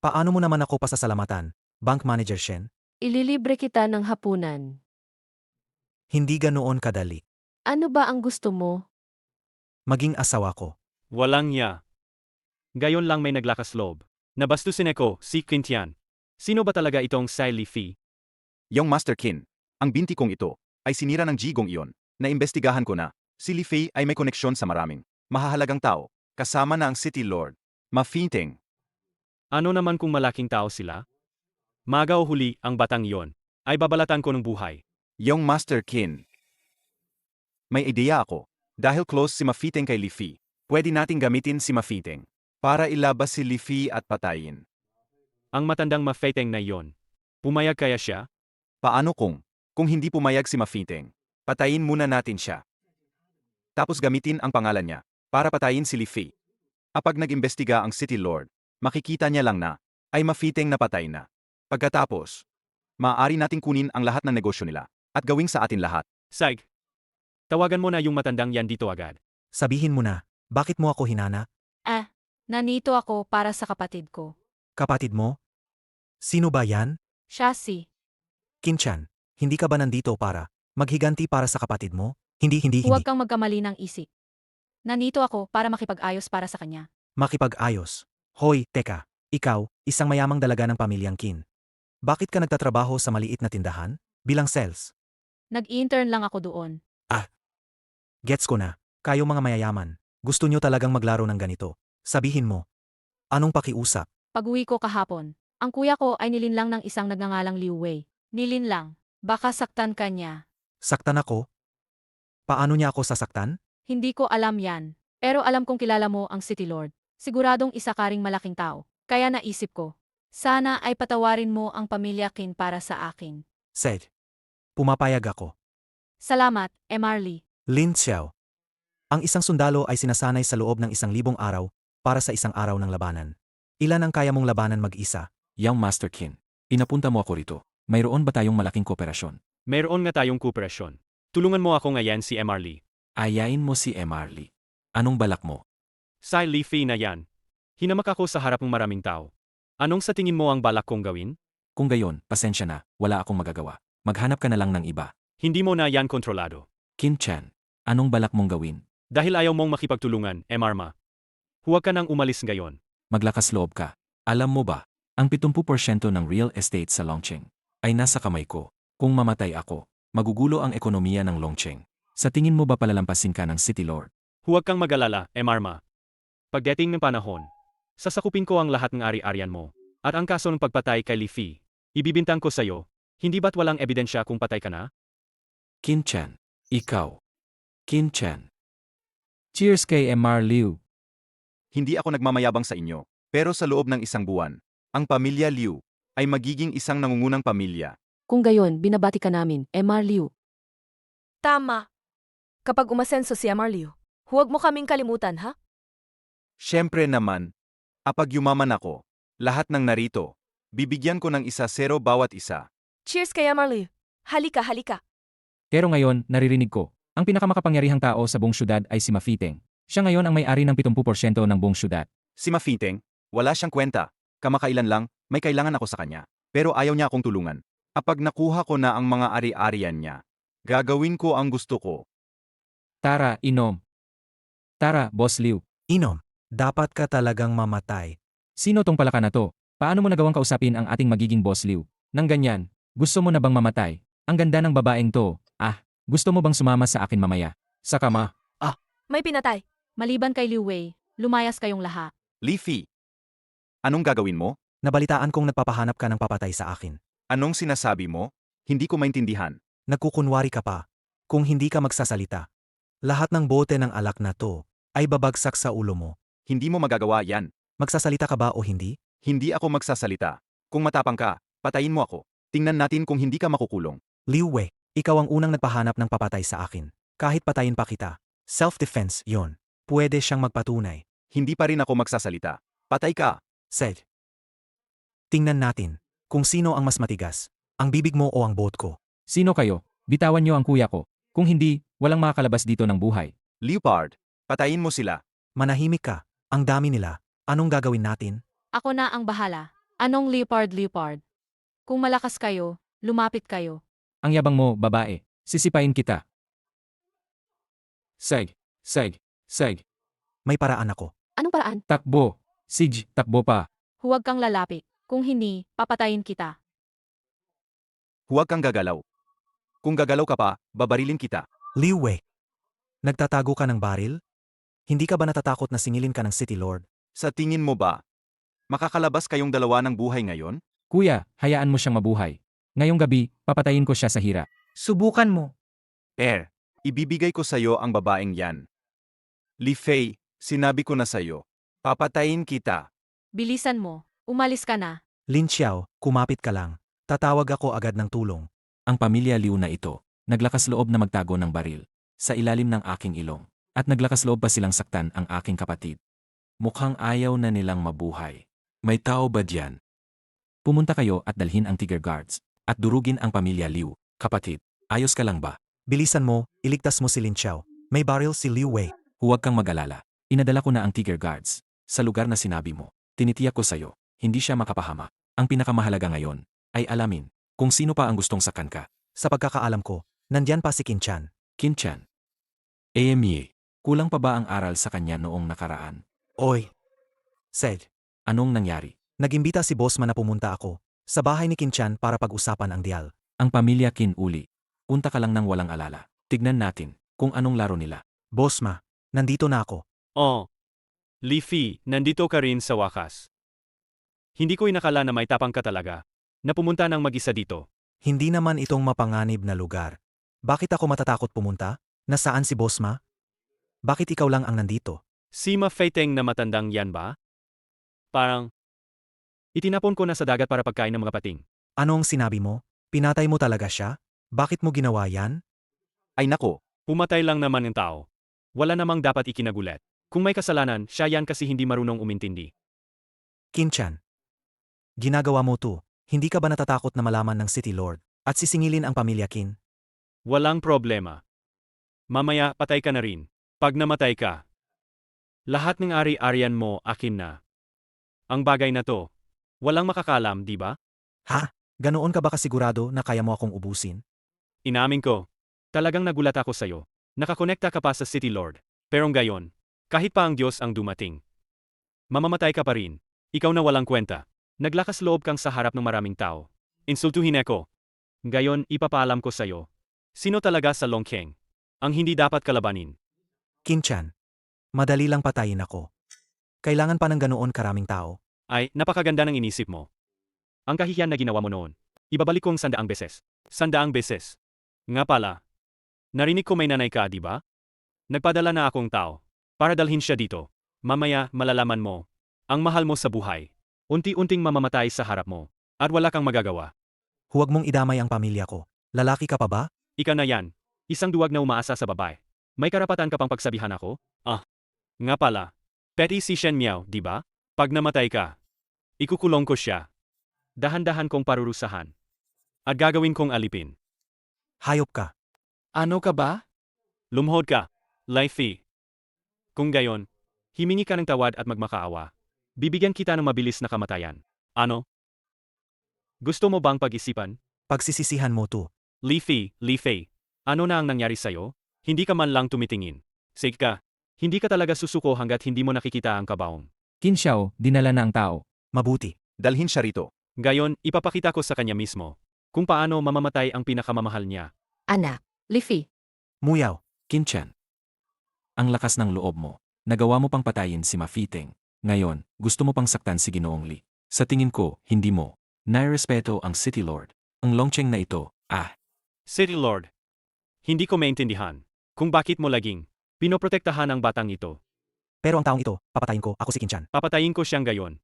Paano mo naman ako pasasalamatan, Bank Manager Shen? Ililibre kita ng hapunan. Hindi ganoon kadali. Ano ba ang gusto mo? Maging asawa ko. Walang ya. Gayon lang may naglakas loob. Nabastusin ako, si Quintian. Sino ba talaga itong Sai Leafy? Yung Master Qin, ang binti kong ito, ay sinira ng jigong iyon. Naimbestigahan ko na, si Li Fei ay may koneksyon sa maraming mahahalagang tao, kasama na ang City Lord. Ma-fainting. Ano naman kung malaking tao sila? Maga o huli, ang batang yon ay babalatan ko ng buhay. Yung Master Qin. May ideya ako. Dahil close si Ma-Fiteng kay Li Fei, pwede nating gamitin si Ma-Fiteng para ilabas si Li Fei at patayin. Ang matandang Ma-Fiteng na yon. Pumayag kaya siya? Paano kung hindi pumayag si Ma-Fiteng, patayin muna natin siya. Tapos gamitin ang pangalan niya para patayin si Li Fei. Kapag nag-imbestiga ang City Lord, makikita niya lang na ay Ma-Fiteng na patay na. Pagkatapos, maaari nating kunin ang lahat ng negosyo nila at gawing sa atin lahat. Saig. Tawagan mo na yung matandang yan dito agad. Sabihin mo na, bakit mo ako hinana? Nanito ako para sa kapatid ko. Kapatid mo? Sino ba yan? Siya si. Kinchan, hindi ka ba nandito para maghiganti para sa kapatid mo? Hindi. Huwag kang magkamali ng isip. Nanito ako para makipag-ayos para sa kanya. Makipag-ayos. Hoy, teka, ikaw, isang mayamang dalaga ng pamilyang Qin. Bakit ka nagtatrabaho sa maliit na tindahan? Bilang sales. Nag-intern lang ako doon. Gets ko na, kayo mga mayayaman. Gusto nyo talagang maglaro ng ganito. Sabihin mo. Anong pakiusap? Pag-uwi ko kahapon, ang kuya ko ay nilinlang ng isang nagngangalang Liu Wei. Nilinlang. Baka saktan ka niya. Saktan ako? Paano niya ako sasaktan? Hindi ko alam yan. Pero alam kong kilala mo ang City Lord. Siguradong isa ka ring malaking tao. Kaya naisip ko, sana ay patawarin mo ang pamilya Qin para sa akin. Said. Pumapayag ako. Salamat, Emarly. Lin Xiao. Ang isang sundalo ay sinasanay sa loob ng 1,000 araw para sa isang araw ng labanan. Ilan ang kaya mong labanan mag-isa? Yang Master Qin, inapunta mo ako rito. Mayroon ba tayong malaking kooperasyon? Mayroon nga tayong kooperasyon. Tulungan mo ako ngayon si Emarly. Ayain mo si Emarly. Anong balak mo? Sai Leafy na yan. Hinamak ako sa harap ng maraming tao. Anong sa tingin mo ang balak kong gawin? Kung gayon, pasensya na, wala akong magagawa. Maghanap ka na lang ng iba. Hindi mo na yan kontrolado. Qin Chan, anong balak mong gawin? Dahil ayaw mong makipagtulungan, Emarma. Huwag ka nang umalis ngayon. Maglakas loob ka. Alam mo ba, ang 70% ng real estate sa Longcheng ay nasa kamay ko. Kung mamatay ako, magugulo ang ekonomiya ng Longcheng. Sa tingin mo ba palalampasin ka ng City Lord? Huwag kang mag-alala, Emarma. Pagdating ng panahon, sasakupin ko ang lahat ng ari-arian mo. At ang kaso ng pagpatay kay Leafy, ibibintang ko sa'yo. Hindi ba't walang ebidensya kung patay ka na? Qin Chan, ikaw. Qin Chan. Cheers kay Emar Liu. Hindi ako nagmamayabang sa inyo, pero sa loob ng isang buwan, ang pamilya Liu ay magiging isang nangungunang pamilya. Kung gayon, binabati ka namin, Liu. Tama. Kapag umasenso si Amarliu, huwag mo kaming kalimutan, ha? Siyempre naman, kapag yumaman ako, lahat ng narito, bibigyan ko ng 1-0 bawat isa. Cheers kay Amarliu. Halika, halika. Pero ngayon, naririnig ko, ang pinakamakapangyarihang tao sa buong syudad ay si Ma-Fiteng. Siya ngayon ang may-ari ng 70% ng buong syudad. Si Ma-Fiteng, wala siyang kwenta. Kamakailan lang, may kailangan ako sa kanya. Pero ayaw niya akong tulungan. Kapag nakuha ko na ang mga ari-arian niya, gagawin ko ang gusto ko. Tara, inom. Tara, Boss Liu. Inom, dapat ka talagang mamatay. Sino tong palaka na to? Paano mo nagawang kausapin ang ating magiging Boss Liu? Nang ganyan, gusto mo na bang mamatay? Ang ganda ng babaeng to. Gusto mo bang sumama sa akin mamaya? Sa kama. May pinatay. Maliban kay Liu Wei, lumayas kayong lahat. Leafy, anong gagawin mo? Nabalitaan kong nagpapahanap ka ng papatay sa akin. Anong sinasabi mo? Hindi ko maintindihan. Nagkukunwari ka pa. Kung hindi ka magsasalita, lahat ng bote ng alak na to ay babagsak sa ulo mo. Hindi mo magagawa yan. Magsasalita ka ba o hindi? Hindi ako magsasalita. Kung matapang ka, patayin mo ako. Tingnan natin kung hindi ka makukulong. Liu Wei, ikaw ang unang nagpahanap ng papatay sa akin. Kahit patayin pa kita. Self-defense yon. Pwede siyang magpatunay. Hindi pa rin ako magsasalita. Patay ka. Said. Tingnan natin kung sino ang mas matigas. Ang bibig mo o ang boat ko. Sino kayo? Bitawan niyo ang kuya ko. Kung hindi, walang makakalabas dito ng buhay. Leopard, patayin mo sila. Manahimik ka. Ang dami nila. Anong gagawin natin? Ako na ang bahala. Anong leopard? Kung malakas kayo, lumapit kayo. Ang yabang mo, babae. Sisipain kita. Seg. May paraan ako. Anong paraan? Takbo. Siege, takbo pa. Huwag kang lalapit. Kung hindi, papatayin kita. Huwag kang gagalaw. Kung gagalaw ka pa, babarilin kita. Liu Wei. Nagtatago ka ng baril? Hindi ka ba natatakot na singilin ka ng City Lord? Sa tingin mo ba, makakalabas kayong dalawa ng buhay ngayon? Kuya, hayaan mo siyang mabuhay. Ngayong gabi, papatayin ko siya sa hira. Subukan mo. Ibibigay ko sa'yo ang babaeng yan. Li Fei, sinabi ko na sa'yo. Papatayin kita. Bilisan mo. Umalis ka na. Lin Xiao, kumapit ka lang. Tatawag ako agad ng tulong. Ang pamilya Liu na ito, naglakas loob na magtago ng baril sa ilalim ng aking ilong. At naglakas loob pa silang saktan ang aking kapatid. Mukhang ayaw na nilang mabuhay. May tao ba diyan? Pumunta kayo at dalhin ang Tiger Guards at durugin ang pamilya Liu. Kapatid, ayos ka lang ba? Bilisan mo, iligtas mo si Lin Xiao. May baril si Liu Wei. Huwag kang mag-alala. Inadala ko na ang Tiger Guards sa lugar na sinabi mo. Tinitiyak ko sa'yo, hindi siya makapahama. Ang pinakamahalaga ngayon ay alamin kung sino pa ang gustong sakan ka. Sa pagkakaalam ko, nandyan pa si Qin Chan. Qin Chan. AME, kulang pa ba ang aral sa kanya noong nakaraan? Oy. Said. Anong nangyari? Nagimbita si Bossman na pumunta ako sa bahay ni Qin Chan para pag-usapan ang dial. Ang pamilya Qin uli. Punta ka lang ng walang alala. Tignan natin kung anong laro nila. Bossma, nandito na ako. Oh. Leafy, nandito ka rin sa wakas. Hindi ko inakala na may tapang ka talaga. Na pumunta ng mag-isa dito. Hindi naman itong mapanganib na lugar. Bakit ako matatakot pumunta? Nasaan si Bossma? Bakit ikaw lang ang nandito? Si Ma Feiteng na matandang yan ba? Parang, itinapon ko na sa dagat para pagkain ng mga pating. Anong sinabi mo? Pinatay mo talaga siya? Bakit mo ginawa yan? Ay nako, Pumatay lang naman ng tao. Wala namang dapat ikinagulat. Kung may kasalanan, siya yan kasi hindi marunong umintindi. Qin Chan. Ginagawa mo to. Hindi ka ba natatakot na malaman ng City Lord at sisingilin ang pamilya Qin? Walang problema. Mamaya, patay ka na rin. Pag namatay ka, lahat ng ari-arian mo akin na. Ang bagay na to, walang makakalam, di ba? Ha? Ganoon ka ba kasigurado na kaya mo akong ubusin? Inamin ko. Talagang nagulat ako sa'yo. Nakakonekta ka pa sa City Lord. Pero ngayon, kahit pa ang Diyos ang dumating, mamamatay ka pa rin. Ikaw na walang kwenta. Naglakas loob kang sa harap ng maraming tao. Insultuhin ako. Ngayon, ipapaalam ko sa'yo. Sino talaga sa Longkeng? Ang hindi dapat kalabanin. Qin Chan. Madali lang patayin ako. Kailangan pa ng ganoon karaming tao. Ay, napakaganda ng inisip mo. Ang kahihiyan na ginawa mo noon. Ibabalik kong 100 beses. 100 beses. Nga pala. Narinig ko may nanay ka, di ba? Nagpadala na akong tao. Para dalhin siya dito. Mamaya, malalaman mo. Ang mahal mo sa buhay. Unti-unting mamamatay sa harap mo. At wala kang magagawa. Huwag mong idamay ang pamilya ko. Lalaki ka pa ba? Ika na yan. Isang duwag na umaasa sa babae. May karapatan ka pang pagsabihan ako? Ah. Nga pala. Petty si Shen Miao, di ba? Pag namatay ka, ikukulong ko siya. Dahan-dahan kong parurusahan. At gagawin kong alipin. Hayop ka. Ano ka ba? Lumhod ka, Leify. Kung gayon, himingi ka ng tawad at magmakaawa. Bibigyan kita ng mabilis na kamatayan. Ano? Gusto mo bang pag-isipan? Pagsisisihan mo to. Leify, ano na ang nangyari sa'yo? Hindi ka man lang tumitingin. Sige ka, hindi ka talaga susuko hanggat hindi mo nakikita ang kabaong. Qin Xiao, dinala na ang tao. Mabuti. dalhin siya rito. Gayon, ipapakita ko sa kanya mismo kung paano mamamatay ang pinakamamahal niya. Anak, Leafy. Muyaw. Qin Chan. Ang lakas ng loob mo. Nagawa mo pang patayin si Ma Feiteng. Ngayon, gusto mo pang saktan si Ginoong Li. Sa tingin ko, hindi mo. Nairespeto ang City Lord. Ang Longcheng na ito, City Lord, hindi ko maintindihan kung bakit mo laging pinoprotektahan ang batang ito. Pero ang taong ito, papatayin ko, ako si Qin Chan. Papatayin ko siyang gayon.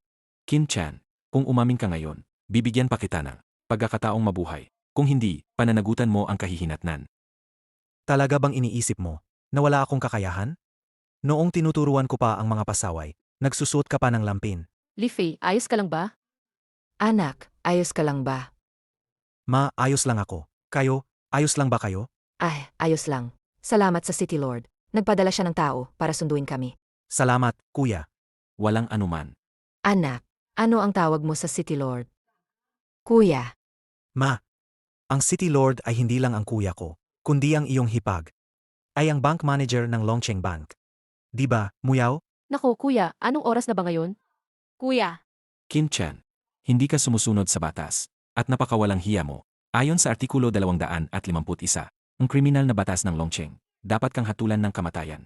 Qin Chan, kung umamin ka ngayon, bibigyan pa kita ng Pagkakataong mabuhay. Kung hindi, pananagutan mo ang kahihinatnan. Talaga bang iniisip mo na wala akong kakayahan? Noong tinuturuan ko pa ang mga pasaway, nagsusuot ka pa ng lampin. Leafy, ayos ka lang ba? Anak, ayos ka lang ba? Ma, ayos lang ako. Kayo, ayos lang ba kayo? Ay, ayos lang. Salamat sa City Lord. Nagpadala siya ng tao para sunduin kami. Salamat, kuya. Walang anuman. Anak, ano ang tawag mo sa City Lord? Kuya. Ma, ang City Lord ay hindi lang ang kuya ko, kundi ang iyong hipag. Ay ang bank manager ng Longcheng Bank. Di ba, Muyaw? Nako kuya, anong oras na ba ngayon? Kuya, Kim Chan, hindi ka sumusunod sa batas, at napakawalang hiya mo. Ayon sa Artikulo 251, ang kriminal na batas ng Longcheng, dapat kang hatulan ng kamatayan.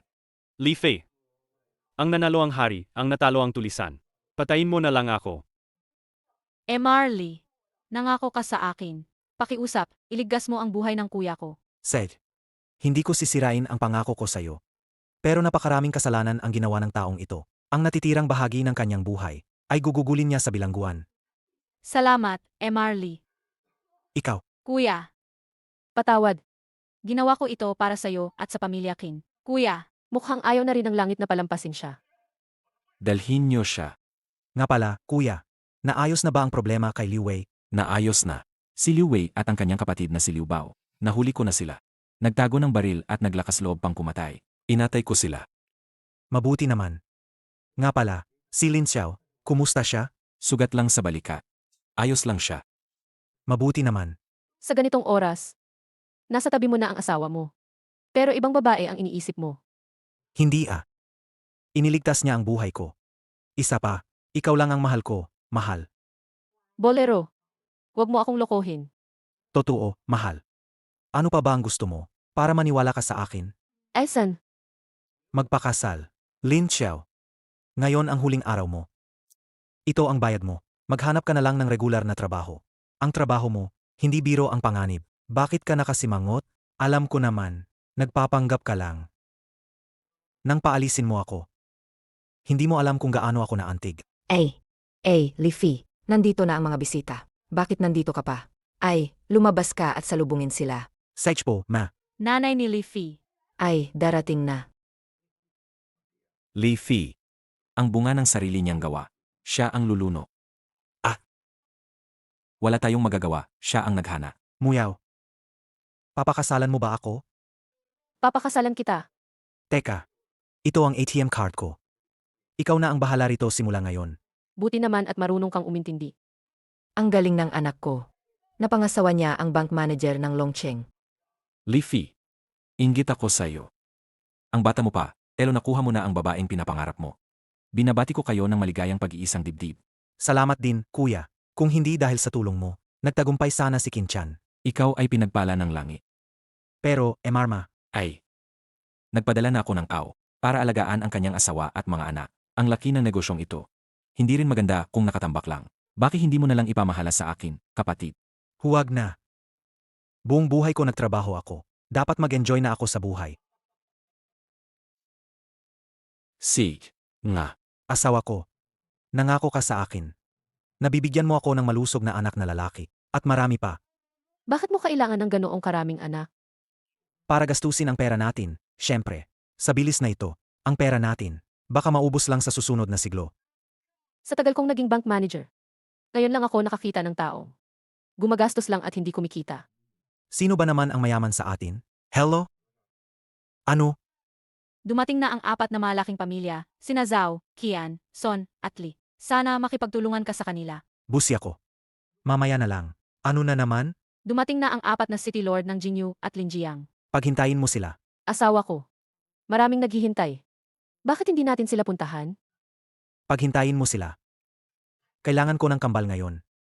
Li Fei. Ang nanalo ang hari, ang natalo ang tulisan. Patayin mo na lang ako. Marley, nangako ka sa akin. Pakiusap, iligtas mo ang buhay ng kuya ko. Said. Hindi ko sisirain ang pangako ko sa'yo. Pero napakaraming kasalanan ang ginawa ng taong ito. Ang natitirang bahagi ng kanyang buhay ay gugugulin niya sa bilangguan. Salamat, Marley. Ikaw, kuya, Patawad. Ginawa ko ito para sa'yo at sa pamilya Kin. kuya, Mukhang ayaw na rin ng langit na palampasin siya. Dalhin niyo siya. nga pala, kuya, naayos na ba ang problema kay Liu Wei? Naayos na. Si Liu Wei at ang kanyang kapatid na si Liu Bao. Nahuli ko na sila. Nagtago ng baril at naglakas loob pang kumatay. Inatay ko sila. Mabuti naman. Nga pala, si Lin Xiao, kumusta siya? Sugat lang sa balikat. Ayos lang siya. Mabuti naman. Sa ganitong oras, nasa tabi mo na ang asawa mo. Pero ibang babae ang iniisip mo. Hindi ah. Iniligtas niya ang buhay ko. Isa pa, ikaw lang ang mahal ko, mahal. Bolero, huwag mo akong lokohin. Totoo, mahal. Ano pa ba ang gusto mo, para maniwala ka sa akin? Esan, Magpakasal. Lin Xiao. Ngayon ang huling araw mo. Ito ang bayad mo. Maghanap ka na lang ng regular na trabaho. Ang trabaho mo, hindi biro ang panganib. Bakit ka nakasimangot? Alam ko naman, nagpapanggap ka lang. Nang paalisin mo ako. Hindi mo alam kung gaano ako naantig. Liffy, nandito na ang mga bisita. Bakit nandito ka pa? Ay, lumabas ka at salubungin sila. Sage po, ma. nanay ni Leafy. Ay, darating na. Li Fi. Ang bunga ng sarili niyang gawa. Siya ang luluno. Wala tayong magagawa, siya ang naghana. Muyaw. Papakasalan mo ba ako? papakasalan kita. Teka. Ito ang ATM card ko. Ikaw na ang bahala rito simula ngayon. Buti naman at marunong kang umintindi. Ang galing ng anak ko. Napangasawa niya ang bank manager ng Longcheng. Li Fi. Inggit ako sa iyo. Ang bata mo pa, pero nakuha mo na ang babaeng pinapangarap mo. Binabati ko kayo ng maligayang pag-iisang dibdib. Salamat din, kuya. Kung hindi dahil sa tulong mo, nagtagumpay sana si Kinchan. Ikaw ay pinagpala ng langit. Pero, Emarma, Ay. Nagpadala na ako ng aw para alagaan ang kanyang asawa at mga anak. Ang laki ng negosyong ito. Hindi rin maganda kung nakatambak lang. Bakit hindi mo na lang ipamahala sa akin, kapatid? huwag na. Buong buhay ko nagtrabaho ako. Dapat mag-enjoy na ako sa buhay. Sig. Nga. Asawa ko. Nangako ka sa akin. Nabibigyan mo ako ng malusog na anak na lalaki. At marami pa. Bakit mo kailangan ng ganoong karaming anak? Para gastusin ang pera natin, syempre. Sa bilis na ito, ang pera natin, baka maubos lang sa susunod na siglo. Sa tagal kong naging bank manager. Ngayon lang ako nakakita ng tao. Gumagastos lang at hindi kumikita. Sino ba naman ang mayaman sa atin? Hello? Ano? Dumating na ang 4 na malaking pamilya, sina Zhao, Kian, Son, at Li. Sana makipagtulungan ka sa kanila. Busi ako. Mamaya na lang. Ano na naman? Dumating na ang 4 na City Lord ng Jinyu at Linjiang. Paghintayin mo sila. Asawa ko. Maraming naghihintay. Bakit hindi natin sila puntahan? Paghintayin mo sila. Kailangan ko ng kambal ngayon.